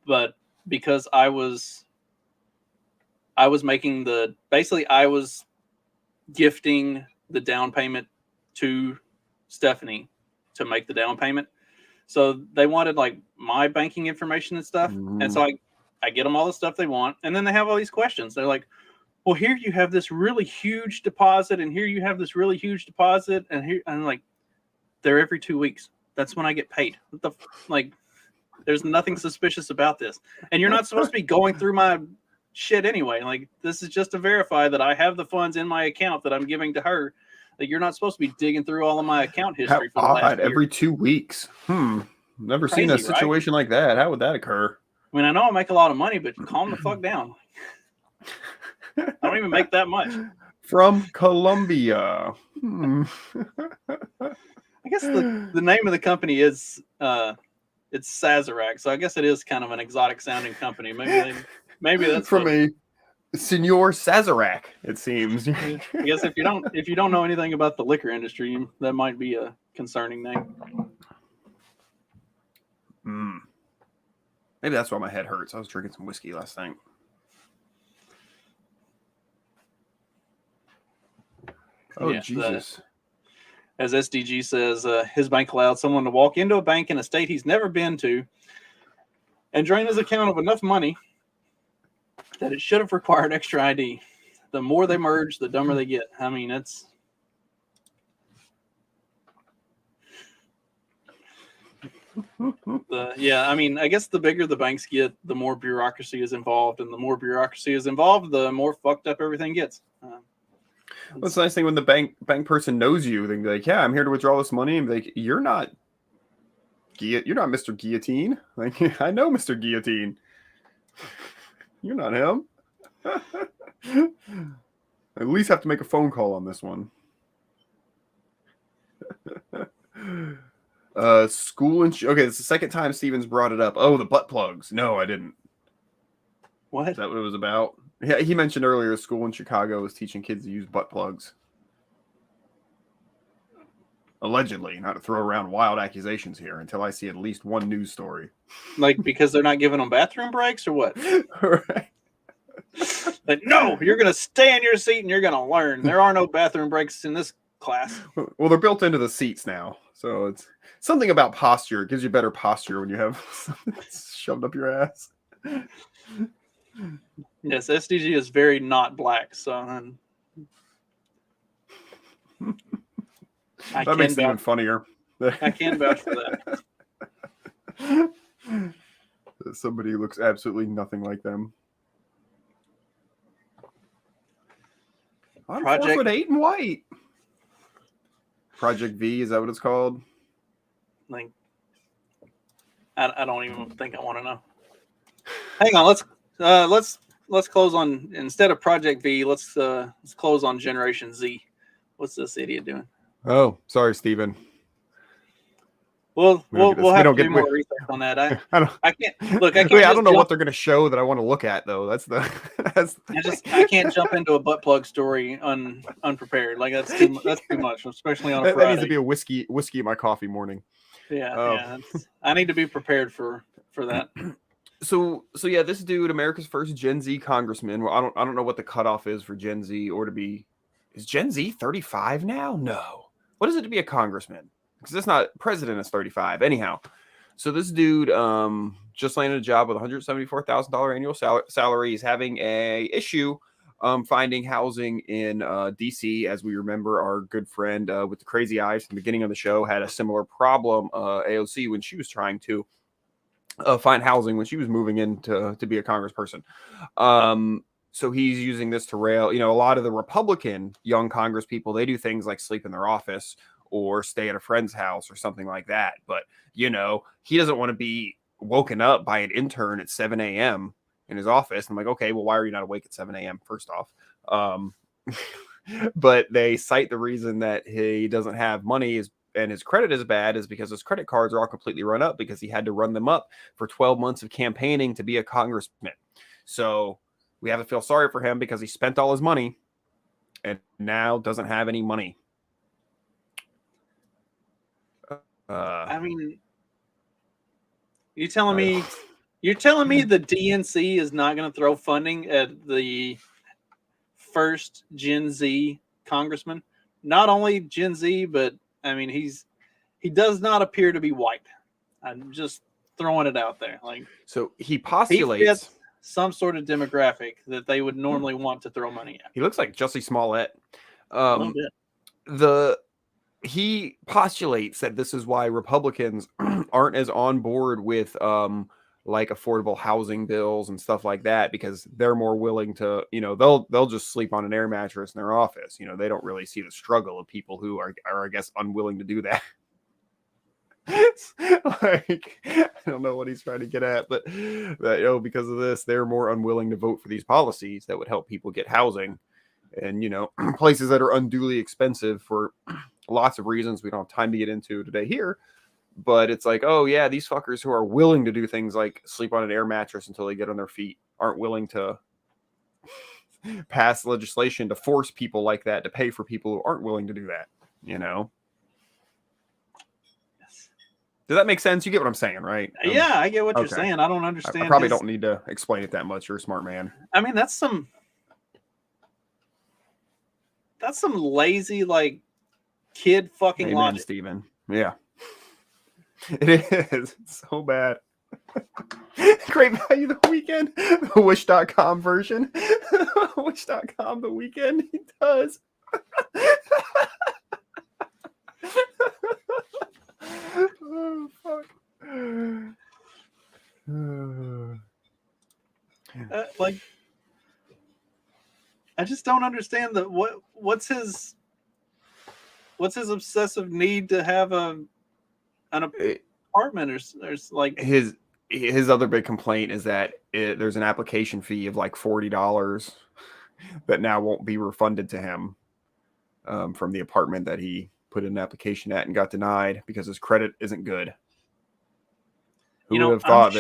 but because I was making I was gifting the down payment to Stephanie to make the down payment. So they wanted like my banking information and stuff. Mm-hmm. And so I get them all the stuff they want. And then they have all these questions. They're like, well, here you have this really huge deposit, and here you have this really huge deposit. And here, I'm like, they're every 2 weeks. That's when I get paid. There's nothing suspicious about this. And you're not supposed to be going through my shit anyway. Like, this is just to verify that I have the funds in my account that I'm giving to her. Like, you're not supposed to be digging through all of my account history for the last year. Every 2 weeks. Never seen a situation like that. How would that occur? I mean, I know I make a lot of money, but calm the fuck down. I don't even make that much. From Colombia. I guess the name of the company is it's Sazerac, so I guess it is kind of an exotic sounding company. Maybe that's from a Senor Sazerac, it seems. I guess if you don't know anything about the liquor industry, that might be a concerning name. Maybe that's why my head hurts. I was drinking some whiskey last night. Oh, yeah, Jesus. As SDG says, his bank allowed someone to walk into a bank in a state he's never been to and drain his account of enough money that it should have required extra ID. The more they merge, the dumber they get. I mean, it's... I mean, I guess the bigger the banks get, the more bureaucracy is involved, and the more bureaucracy is involved, the more fucked up everything gets. What's the nice thing when the bank person knows you? They can be like, "Yeah, I'm here to withdraw this money," and be like, "You're not Mr. Guillotine. Like, I know Mr. Guillotine. You're not him." At least have to make a phone call on this one. School and okay, it's the second time Steven's brought it up. Oh, the butt plugs. No, I didn't. What? Is that what it was about? Yeah, he mentioned earlier a school in Chicago was teaching kids to use butt plugs. Allegedly, not to throw around wild accusations here until I see at least one news story. Like, because they're not giving them bathroom breaks or what? Right. Like, no, you're going to stay in your seat and you're going to learn. There are no bathroom breaks in this class. Well, they're built into the seats now. So it's something about posture. It gives you better posture when you have something shoved up your ass. Yes, SDG is very not black, so that makes it even funnier. I can vouch for that. Somebody who looks absolutely nothing like them. I'm 4'8" and white. Project V, is that what it's called? Like, I don't even think I want to know. Hang on, let's close on, instead of Project V, let's close on Generation Z. What's this idiot doing? Oh, sorry, Steven. We'll have to do more we- research on that. I I can't look. I can't. Wait, I just don't know jump- what they're going to show that I want to look at though. That's the. I can't jump into a butt plug story unprepared. Like that's too much, especially on a that Friday. needs to be a whiskey in my coffee morning. Yeah. I need to be prepared for that. So yeah, this dude, America's first Gen Z congressman. Well, I don't know what the cutoff is for Gen Z or to be. Is Gen Z 35 now? No. What is it to be a congressman? Because it's not, president is 35 anyhow. So this dude just landed a job with $174,000 annual salary. He's having a issue finding housing in DC. As we remember, our good friend with the crazy eyes from the beginning of the show had a similar problem, AOC, when she was trying to find housing when she was moving in to be a congressperson. So he's using this to rail, a lot of the Republican young Congress people, they do things like sleep in their office or stay at a friend's house or something like that. But, he doesn't want to be woken up by an intern at 7 a.m. in his office. I'm like, okay, well, why are you not awake at 7 a.m. first off? But they cite the reason that he doesn't have money and his credit is bad is because his credit cards are all completely run up because he had to run them up for 12 months of campaigning to be a congressman. So we have to feel sorry for him because he spent all his money and now doesn't have any money. I mean, you're telling me the DNC is not going to throw funding at the first Gen Z congressman? Not only Gen Z, but I mean, he does not appear to be white. I'm just throwing it out there. Like, so he postulates he fits some sort of demographic that they would normally want to throw money at. He looks like Jussie Smollett. A little bit. He postulates that this is why Republicans aren't as on board with like affordable housing bills and stuff like that, because they're more willing to, they'll just sleep on an air mattress in their office. They don't really see the struggle of people who are I guess unwilling to do that. Like, I don't know what he's trying to get at, but that, because of this, they're more unwilling to vote for these policies that would help people get housing and, places that are unduly expensive for lots of reasons we don't have time to get into today here. But it's like, oh yeah, these fuckers who are willing to do things like sleep on an air mattress until they get on their feet aren't willing to pass legislation to force people like that to pay for people who aren't willing to do that, Does that make sense? You get what I'm saying, right? Yeah, I get what you're saying. I don't understand. I probably don't need to explain it that much. You're a smart man. I mean, that's some lazy, like, kid fucking logic. Steven. Yeah. It is. It's so bad. Great value the weekend. The wish.com version. Wish.com the weekend. He does. Oh, fuck. Like, I just don't understand what's his obsessive need to have an apartment or like his other big complaint is that there's an application fee of like $40 that now won't be refunded to him from the apartment that he put an application at and got denied because his credit isn't good. Who would have thought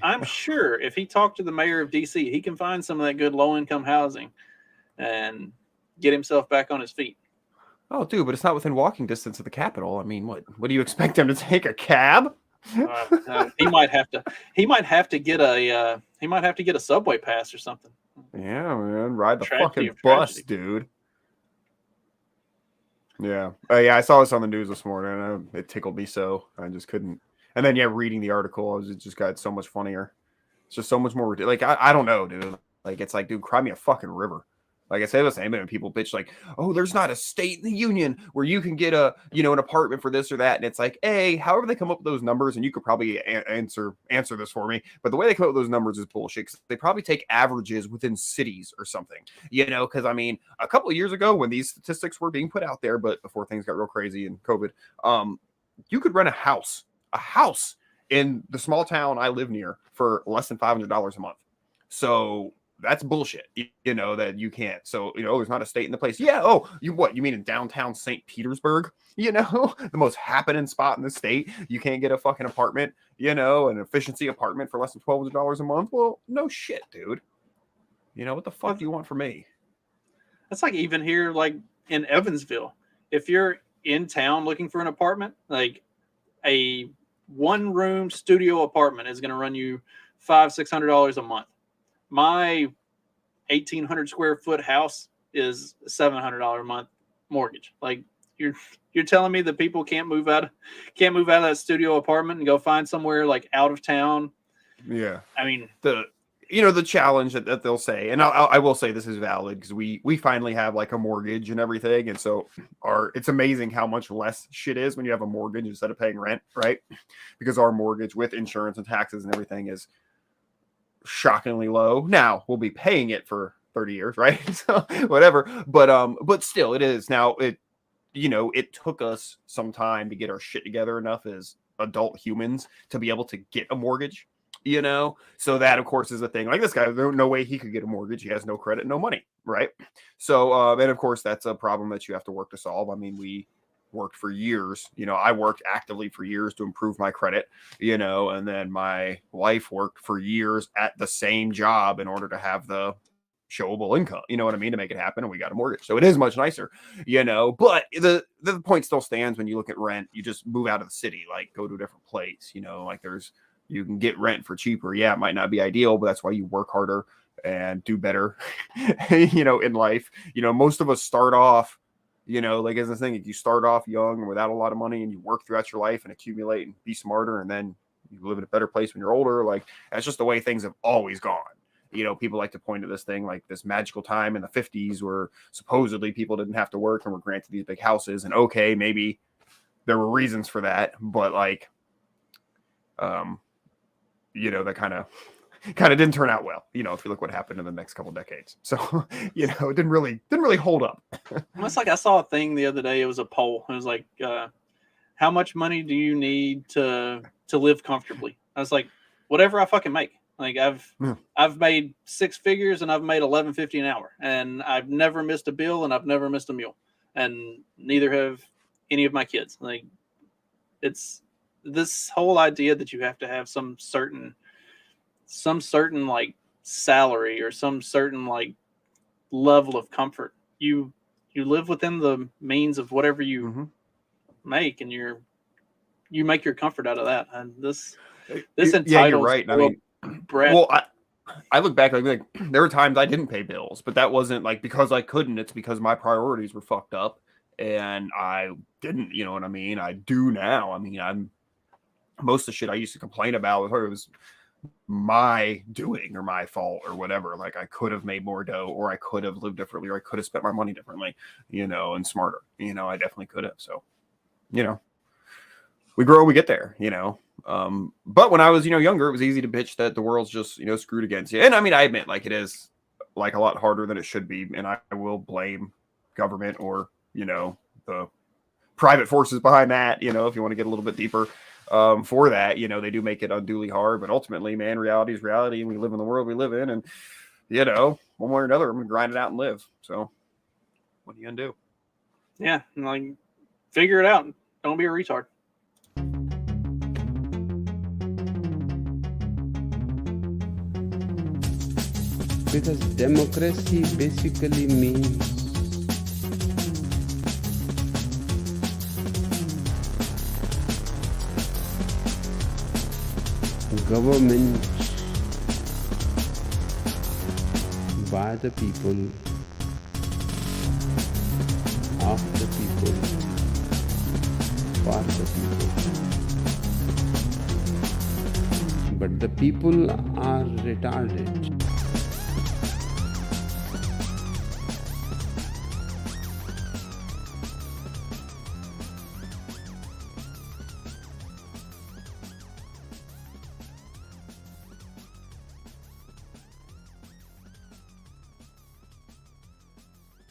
I'm sure if he talked to the mayor of DC, he can find some of that good low-income housing and get himself back on his feet. Oh, dude, but it's not within walking distance of the Capitol. I mean, what do you expect him to take, a cab? He might have to get a subway pass or something. Yeah, man, ride the fucking bus, dude. Yeah. Yeah, I saw this on the news this morning and it tickled me so. I just couldn't. And then, reading the article, it just got so much funnier. It's just so much more ridiculous. Like, I don't know, dude. Like, it's like, dude, cry me a fucking river. Like I say the same thing when people bitch like, oh, there's not a state in the union where you can get an apartment for this or that. And it's like, however they come up with those numbers, and you could probably answer this for me, but the way they come up with those numbers is bullshit. 'Cause they probably take averages within cities or something, because I mean, a couple of years ago when these statistics were being put out there, but before things got real crazy and COVID, you could rent a house in the small town I live near for less than $500 a month. So that's bullshit, you know, that you can't. So, you know, there's not a state in the place. Yeah. Oh, you mean in downtown St. Petersburg, you know, the most happening spot in the state? You can't get a fucking apartment, you know, an efficiency apartment for less than $1,200 a month? Well, no shit, dude. You know, what the fuck do you want from me? That's like even here, like in Evansville, if you're in town looking for an apartment, like a 1-room studio apartment is going to run you $500-$600 a month. My 1,800 square foot house is $700 a month mortgage. Like you're telling me that people can't move out of that studio apartment and go find somewhere like out of town? Yeah. I mean, the challenge that they'll say, and I will say this is valid because we finally have like a mortgage and everything, and so it's amazing how much less shit is when you have a mortgage instead of paying rent, right? Because our mortgage with insurance and taxes and everything is shockingly low. Now we'll be paying it for 30 years, right? So whatever, but still, it is now. It took us some time to get our shit together enough as adult humans to be able to get a mortgage. You know, so that of course is the thing. Like this guy, there's no way he could get a mortgage. He has no credit, no money, right? So, and of course, that's a problem that you have to work to solve. I mean, we worked for years. You know, I worked actively for years to improve my credit. You know, and then my wife worked for years at the same job in order to have the showable income. You know what I mean? To make it happen, and we got a mortgage, so it is much nicer. You know, but the point still stands when you look at rent. You just move out of the city, like go to a different place. You know, like you can get rent for cheaper. Yeah, it might not be ideal, but that's why you work harder and do better, you know, in life. You know, most of us start off, you know, like as the thing, if you start off young and without a lot of money and you work throughout your life and accumulate and be smarter, and then you live in a better place when you're older, like that's just the way things have always gone. You know, people like to point to this thing like this magical time in the 50s where supposedly people didn't have to work and were granted these big houses. And okay, maybe there were reasons for that, but like, you know, that kind of didn't turn out well, you know, if you look what happened in the next couple decades. So, you know, it didn't really hold up. It's like I saw a thing the other day. It was a poll. It was like, how much money do you need to live comfortably? I was like, whatever I fucking make. Like I've made 6 figures and I've made $11.50 an hour, and I've never missed a bill and I've never missed a meal, and neither have any of my kids. Like it's this whole idea that you have to have some certain like salary or some certain like level of comfort. You live within the means of whatever you make, and you make your comfort out of that. And this entitles. Yeah, you're right. I mean, Brett. Well, I look back like there were times I didn't pay bills, but that wasn't like because I couldn't. It's because my priorities were fucked up and I didn't. You know what I mean? I do now. I mean, most of the shit I used to complain about with her was my doing or my fault or whatever. Like I could have made more dough, or I could have lived differently, or I could have spent my money differently, you know, and smarter. You know, I definitely could have. So, you know, we grow, we get there, you know. But when I was, you know, younger, it was easy to bitch that the world's just, you know, screwed against you. And I mean, I admit like it is like a lot harder than it should be. And I will blame government or, you know, the private forces behind that, you know, if you want to get a little bit deeper. For that, you know, they do make it unduly hard, but ultimately, man, reality is reality, and we live in the world we live in, and you know, one way or another, I'm gonna grind it out and live. So, what are you gonna do? Yeah, like figure it out. Don't be a retard. Because democracy basically means government by the people, of the people, for the people. But the people are retarded.